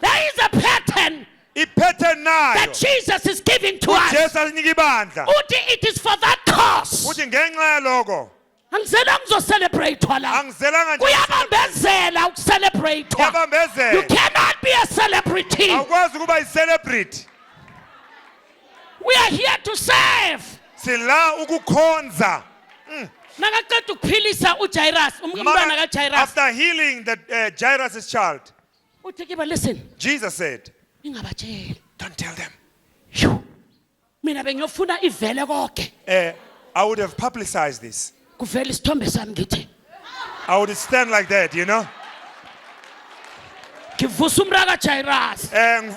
Speaker 1: There is a pattern
Speaker 2: Ipattern nayo.
Speaker 1: that Jesus is giving to us.
Speaker 2: uJesu asinika ibandla.
Speaker 1: Uthi it is for that cause.
Speaker 2: Uthi ngenxa yaloko
Speaker 1: Angizela ngizocelebrate la.
Speaker 2: angizelanga nje
Speaker 1: Kuyabambezela ukucelebrate. You
Speaker 2: kuyabambezela.
Speaker 1: cannot be a celebrity.
Speaker 2: Awukwazi ukuba yi-celebrity.
Speaker 1: We are here to serve.
Speaker 2: Sila ukukhonza.
Speaker 1: Nakaqeda ukuphilisa uJairus, umntwana kaJairus.
Speaker 2: After healing the Jairus' child,
Speaker 1: Uthi kiba listen.
Speaker 2: Jesus said,
Speaker 1: Ningabatsheli.
Speaker 2: don't tell them.
Speaker 1: Phew. Mina bengiyofuna ivele konke.
Speaker 2: I would have publicized this.
Speaker 1: Kuvela isithombe sami ngithi.
Speaker 2: I would stand like that, you know.
Speaker 1: Ngivusa umra kaJairus.
Speaker 2: And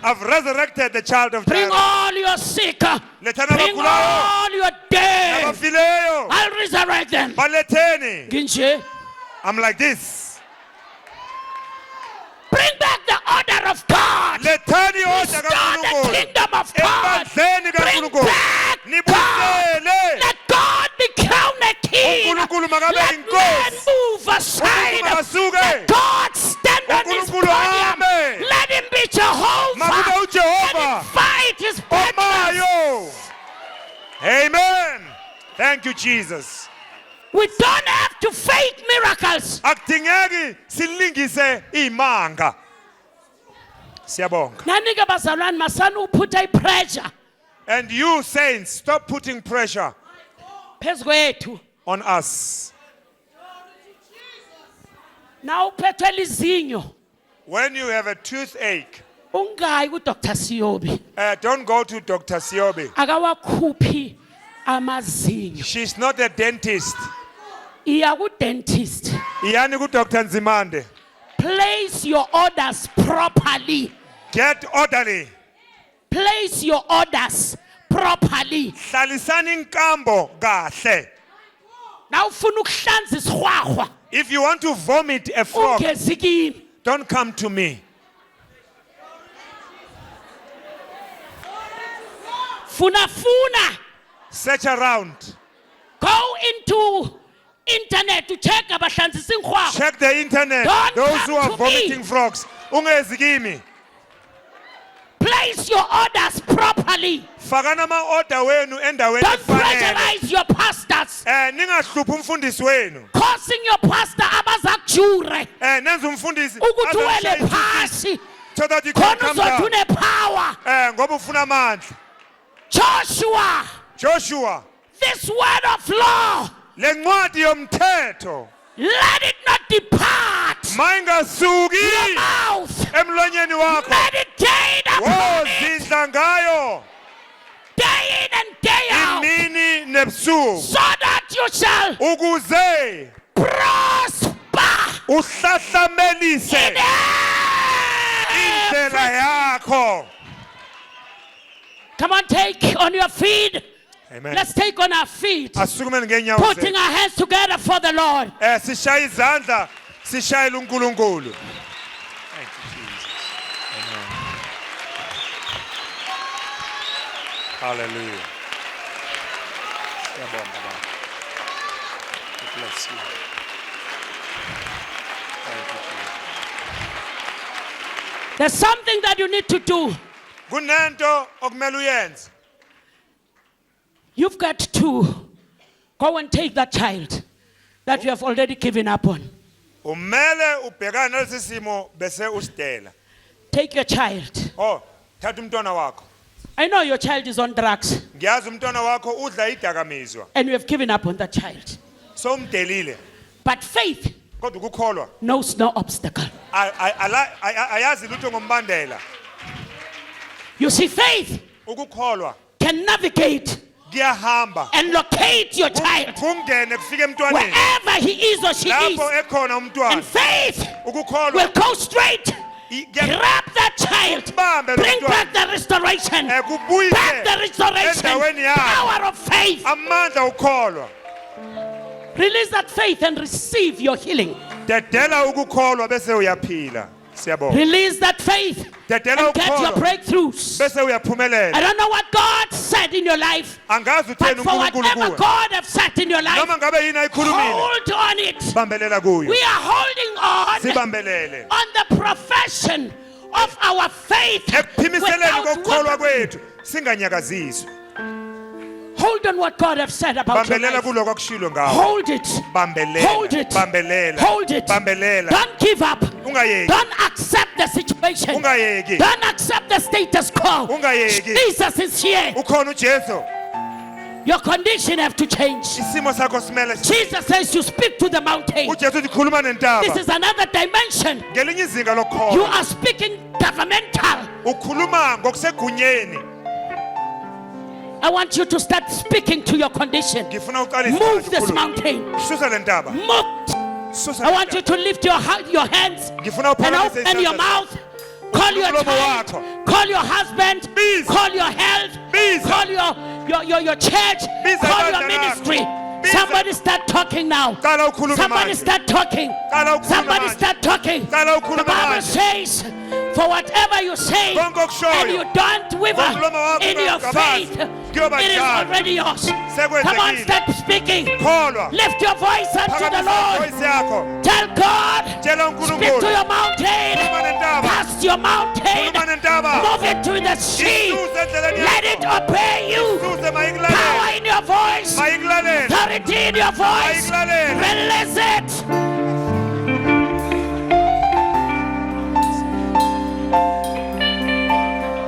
Speaker 2: I've resurrected the child of
Speaker 1: Bring
Speaker 2: Jairus.
Speaker 1: all your sick.
Speaker 2: Lethana
Speaker 1: Bring
Speaker 2: abagulayo,
Speaker 1: all your dead.
Speaker 2: abafileyo,
Speaker 1: I'll resurrect them.
Speaker 2: baletheni.
Speaker 1: Nginje.
Speaker 2: I'm like this.
Speaker 1: Bring back the order of God.
Speaker 2: Lethani order
Speaker 1: Restore the
Speaker 2: kaNkulunkulu.
Speaker 1: kingdom of God.
Speaker 2: Ebandleni
Speaker 1: Bring
Speaker 2: kaNkulunkulu.
Speaker 1: back God.
Speaker 2: Nibuyisele.
Speaker 1: Let God be crowned a king.
Speaker 2: uNkulunkulu makabe
Speaker 1: Let man
Speaker 2: inkosi.
Speaker 1: move aside.
Speaker 2: uNkulunkulu akasuke.
Speaker 1: Let God stand on his
Speaker 2: uNkulunkulu
Speaker 1: podium.
Speaker 2: ahambe.
Speaker 1: Let him be Jehovah.
Speaker 2: Makube
Speaker 1: Let
Speaker 2: uJehova.
Speaker 1: him fight his battles.
Speaker 2: Omayo. Amen. Thank you, Jesus.
Speaker 1: We don't have to fake miracles.
Speaker 2: Akudingeki silingise imanga. Siyabonga.
Speaker 1: Nani-ke bazalwane masani uphutha ipressure
Speaker 2: And you saints, stop putting pressure
Speaker 1: phezu kwethu.
Speaker 2: on us.
Speaker 1: Na uphethwe lizinyo
Speaker 2: When you have a toothache,
Speaker 1: ungayi kuDr Siyobi
Speaker 2: don't go to Dr. Siobi.
Speaker 1: akawakhuphi amazinyo.
Speaker 2: She's not a dentist.
Speaker 1: Iya ku-dentist.
Speaker 2: Iyani ku Dr. Nzimande.
Speaker 1: Place your orders properly.
Speaker 2: Get orderly.
Speaker 1: Place your orders properly.
Speaker 2: Hlalisani inkambo kahle.
Speaker 1: Na ufuna ukuhlanza isihwahwa
Speaker 2: If you want to vomit a frog,
Speaker 1: ungezi kimi.
Speaker 2: don't come to me.
Speaker 1: Funa
Speaker 2: Search around.
Speaker 1: go into internet to check abahlanzisa ingihwahwa.
Speaker 2: Check the internet.
Speaker 1: Don't
Speaker 2: Those who
Speaker 1: come
Speaker 2: are
Speaker 1: to me.
Speaker 2: vomiting frogs. Ungezi kimi.
Speaker 1: Place your orders properly.
Speaker 2: Fakana ma-order wenu endaweni
Speaker 1: Don't
Speaker 2: efanele.
Speaker 1: pressurize your pastors.
Speaker 2: Ningahluphi umfundisi wenu.
Speaker 1: Causing your pastor abazakujure
Speaker 2: Nenza umfundisi
Speaker 1: ukuthi
Speaker 2: azashaya
Speaker 1: uwele
Speaker 2: isithunzi
Speaker 1: phasi
Speaker 2: so that you can
Speaker 1: khona
Speaker 2: come
Speaker 1: uzothi
Speaker 2: down.
Speaker 1: unepower.
Speaker 2: Ngoba ufuna amandla. Joshua,
Speaker 1: This word of law,
Speaker 2: le ncwadi yomthetho
Speaker 1: let it not depart your
Speaker 2: mayingasuki
Speaker 1: mouth.
Speaker 2: emlonyeni wakho.
Speaker 1: Meditate upon it
Speaker 2: Wozidla ngayo
Speaker 1: day in and day out
Speaker 2: imini nebusuku
Speaker 1: so that you shall
Speaker 2: ukuze
Speaker 1: prosper
Speaker 2: uhlahlamelise
Speaker 1: in
Speaker 2: indlela
Speaker 1: every.
Speaker 2: yakho.
Speaker 1: Come on, take on your feet.
Speaker 2: Amen.
Speaker 1: Let's take on our feet.
Speaker 2: Asukumeni ngenyawo
Speaker 1: Putting
Speaker 2: zethu.
Speaker 1: our hands together for the Lord.
Speaker 2: Sishaye izandla sishayele uNkulunkulu. Thank you, Jesus. Amen. Hallelujah. Siyabonga Baba. God bless you. Thank you, Jesus.
Speaker 1: There's something that you need to do.
Speaker 2: Kunento okumele uyenze.
Speaker 1: You've got to go and take that child that you have already given up on.
Speaker 2: Umele ubhekane nalesi simo bese usidela.
Speaker 1: Take your child.
Speaker 2: Thatha umntwana wakho.
Speaker 1: I know your child is on drugs
Speaker 2: Ngiyazi umntwana wakho udla idakamizwa.
Speaker 1: and you have given up on that child.
Speaker 2: So umdelile.
Speaker 1: But faith
Speaker 2: Kodwa ukukholwa
Speaker 1: knows no obstacle.
Speaker 2: ayazi lutho ngombandela.
Speaker 1: You see, faith
Speaker 2: Ukukholwa
Speaker 1: can navigate
Speaker 2: Kuyahamba.
Speaker 1: and locate your child
Speaker 2: Kungene kufike emntwaneni.
Speaker 1: wherever he is or she is.
Speaker 2: Lapho ekhona
Speaker 1: And
Speaker 2: umntwana.
Speaker 1: faith
Speaker 2: Ukukholwa.
Speaker 1: will go straight. Grab that child.
Speaker 2: Kubambe lo
Speaker 1: Bring
Speaker 2: mntwana.
Speaker 1: back the restoration.
Speaker 2: Kubuyise
Speaker 1: Back the restoration.
Speaker 2: endaweni yayo.
Speaker 1: Power of faith.
Speaker 2: Amandla ukholwa.
Speaker 1: Release that faith and receive your healing.
Speaker 2: Dedela ukukholwa bese uyaphila. Siyabonga.
Speaker 1: Release that faith
Speaker 2: Dedela
Speaker 1: and get your
Speaker 2: ukukholwa
Speaker 1: breakthroughs.
Speaker 2: bese
Speaker 1: I
Speaker 2: uyaphumelela.
Speaker 1: don't know what God said in your life,
Speaker 2: Angazi
Speaker 1: but
Speaker 2: utheni
Speaker 1: for
Speaker 2: uNkulunkulu
Speaker 1: whatever
Speaker 2: kuwe.
Speaker 1: God has said in your life,
Speaker 2: Noma ngabe yini ayikhulumile.
Speaker 1: hold on it.
Speaker 2: Bambelela kuyo.
Speaker 1: We are holding on
Speaker 2: Sibambelele.
Speaker 1: the profession of our faith
Speaker 2: Ekuphimiseleni
Speaker 1: without
Speaker 2: kokukholwa
Speaker 1: wavering.
Speaker 2: kwethu singanyakaziswa.
Speaker 1: Hold on what God has said about your
Speaker 2: Bambelela
Speaker 1: life.
Speaker 2: kulo kwakushilo ngawo.
Speaker 1: Hold it.
Speaker 2: Bambelela.
Speaker 1: Hold it.
Speaker 2: Bambelela.
Speaker 1: Hold it.
Speaker 2: Bambelela.
Speaker 1: Don't give up.
Speaker 2: Ungayeki.
Speaker 1: Don't accept the situation.
Speaker 2: Ungayeki.
Speaker 1: Don't accept the status quo.
Speaker 2: Ungayeki.
Speaker 1: Jesus is here.
Speaker 2: Ukhona uJesu.
Speaker 1: Your condition have to change.
Speaker 2: Isimo sakho simele.
Speaker 1: Jesus says you speak to the mountain.
Speaker 2: uJesu uthi khuluma nentaba.
Speaker 1: This is another dimension.
Speaker 2: Ngelinye izinga
Speaker 1: You
Speaker 2: lokukholwa.
Speaker 1: are speaking governmental.
Speaker 2: Ukhuluma ngokusegunyeni.
Speaker 1: I want you to start speaking to your condition.
Speaker 2: Ngifuna uqalise.
Speaker 1: Move this mountain.
Speaker 2: Susa le ntaba.
Speaker 1: Move.
Speaker 2: Susa.
Speaker 1: I want you to lift your hands
Speaker 2: Ngifuna
Speaker 1: and
Speaker 2: uphakamise
Speaker 1: open your
Speaker 2: isandla.
Speaker 1: mouth. Call your
Speaker 2: Umlomo
Speaker 1: child.
Speaker 2: wakho.
Speaker 1: Call your husband.
Speaker 2: Biza.
Speaker 1: Call your health.
Speaker 2: Biza.
Speaker 1: Call your church.
Speaker 2: Biza
Speaker 1: Call your
Speaker 2: ibandla
Speaker 1: ministry.
Speaker 2: Biza.
Speaker 1: Somebody start talking now.
Speaker 2: Qala ukhulume
Speaker 1: Somebody
Speaker 2: manje.
Speaker 1: start talking.
Speaker 2: Qala ukhulume
Speaker 1: Somebody
Speaker 2: manje.
Speaker 1: start talking.
Speaker 2: Qala
Speaker 1: The
Speaker 2: ukhulume
Speaker 1: Bible
Speaker 2: manje.
Speaker 1: says, for whatever you say
Speaker 2: Konke okushoyo.
Speaker 1: and you don't waver
Speaker 2: Ngomlomo wakho
Speaker 1: in your
Speaker 2: ungabazi.
Speaker 1: faith,
Speaker 2: Kuyoba
Speaker 1: it is
Speaker 2: njalo.
Speaker 1: already yours.
Speaker 2: Sekwenzekile.
Speaker 1: Come on, start speaking.
Speaker 2: Kholwa.
Speaker 1: Lift your voice unto the
Speaker 2: Phakamisa
Speaker 1: Lord.
Speaker 2: ivoice yakho.
Speaker 1: Tell God,
Speaker 2: Tshela
Speaker 1: speak to
Speaker 2: uNkulunkulu.
Speaker 1: your mountain.
Speaker 2: Khuluma nentaba.
Speaker 1: Cast your mountain.
Speaker 2: Khuluma nentaba.
Speaker 1: Move it to the sea.
Speaker 2: Isuse endleleni
Speaker 1: Let
Speaker 2: yakho.
Speaker 1: it obey you.
Speaker 2: Isuse
Speaker 1: Power
Speaker 2: mayikulalele.
Speaker 1: in your voice.
Speaker 2: Mayikulalele.
Speaker 1: Authority in your voice.
Speaker 2: Mayikulalele.
Speaker 1: Release it.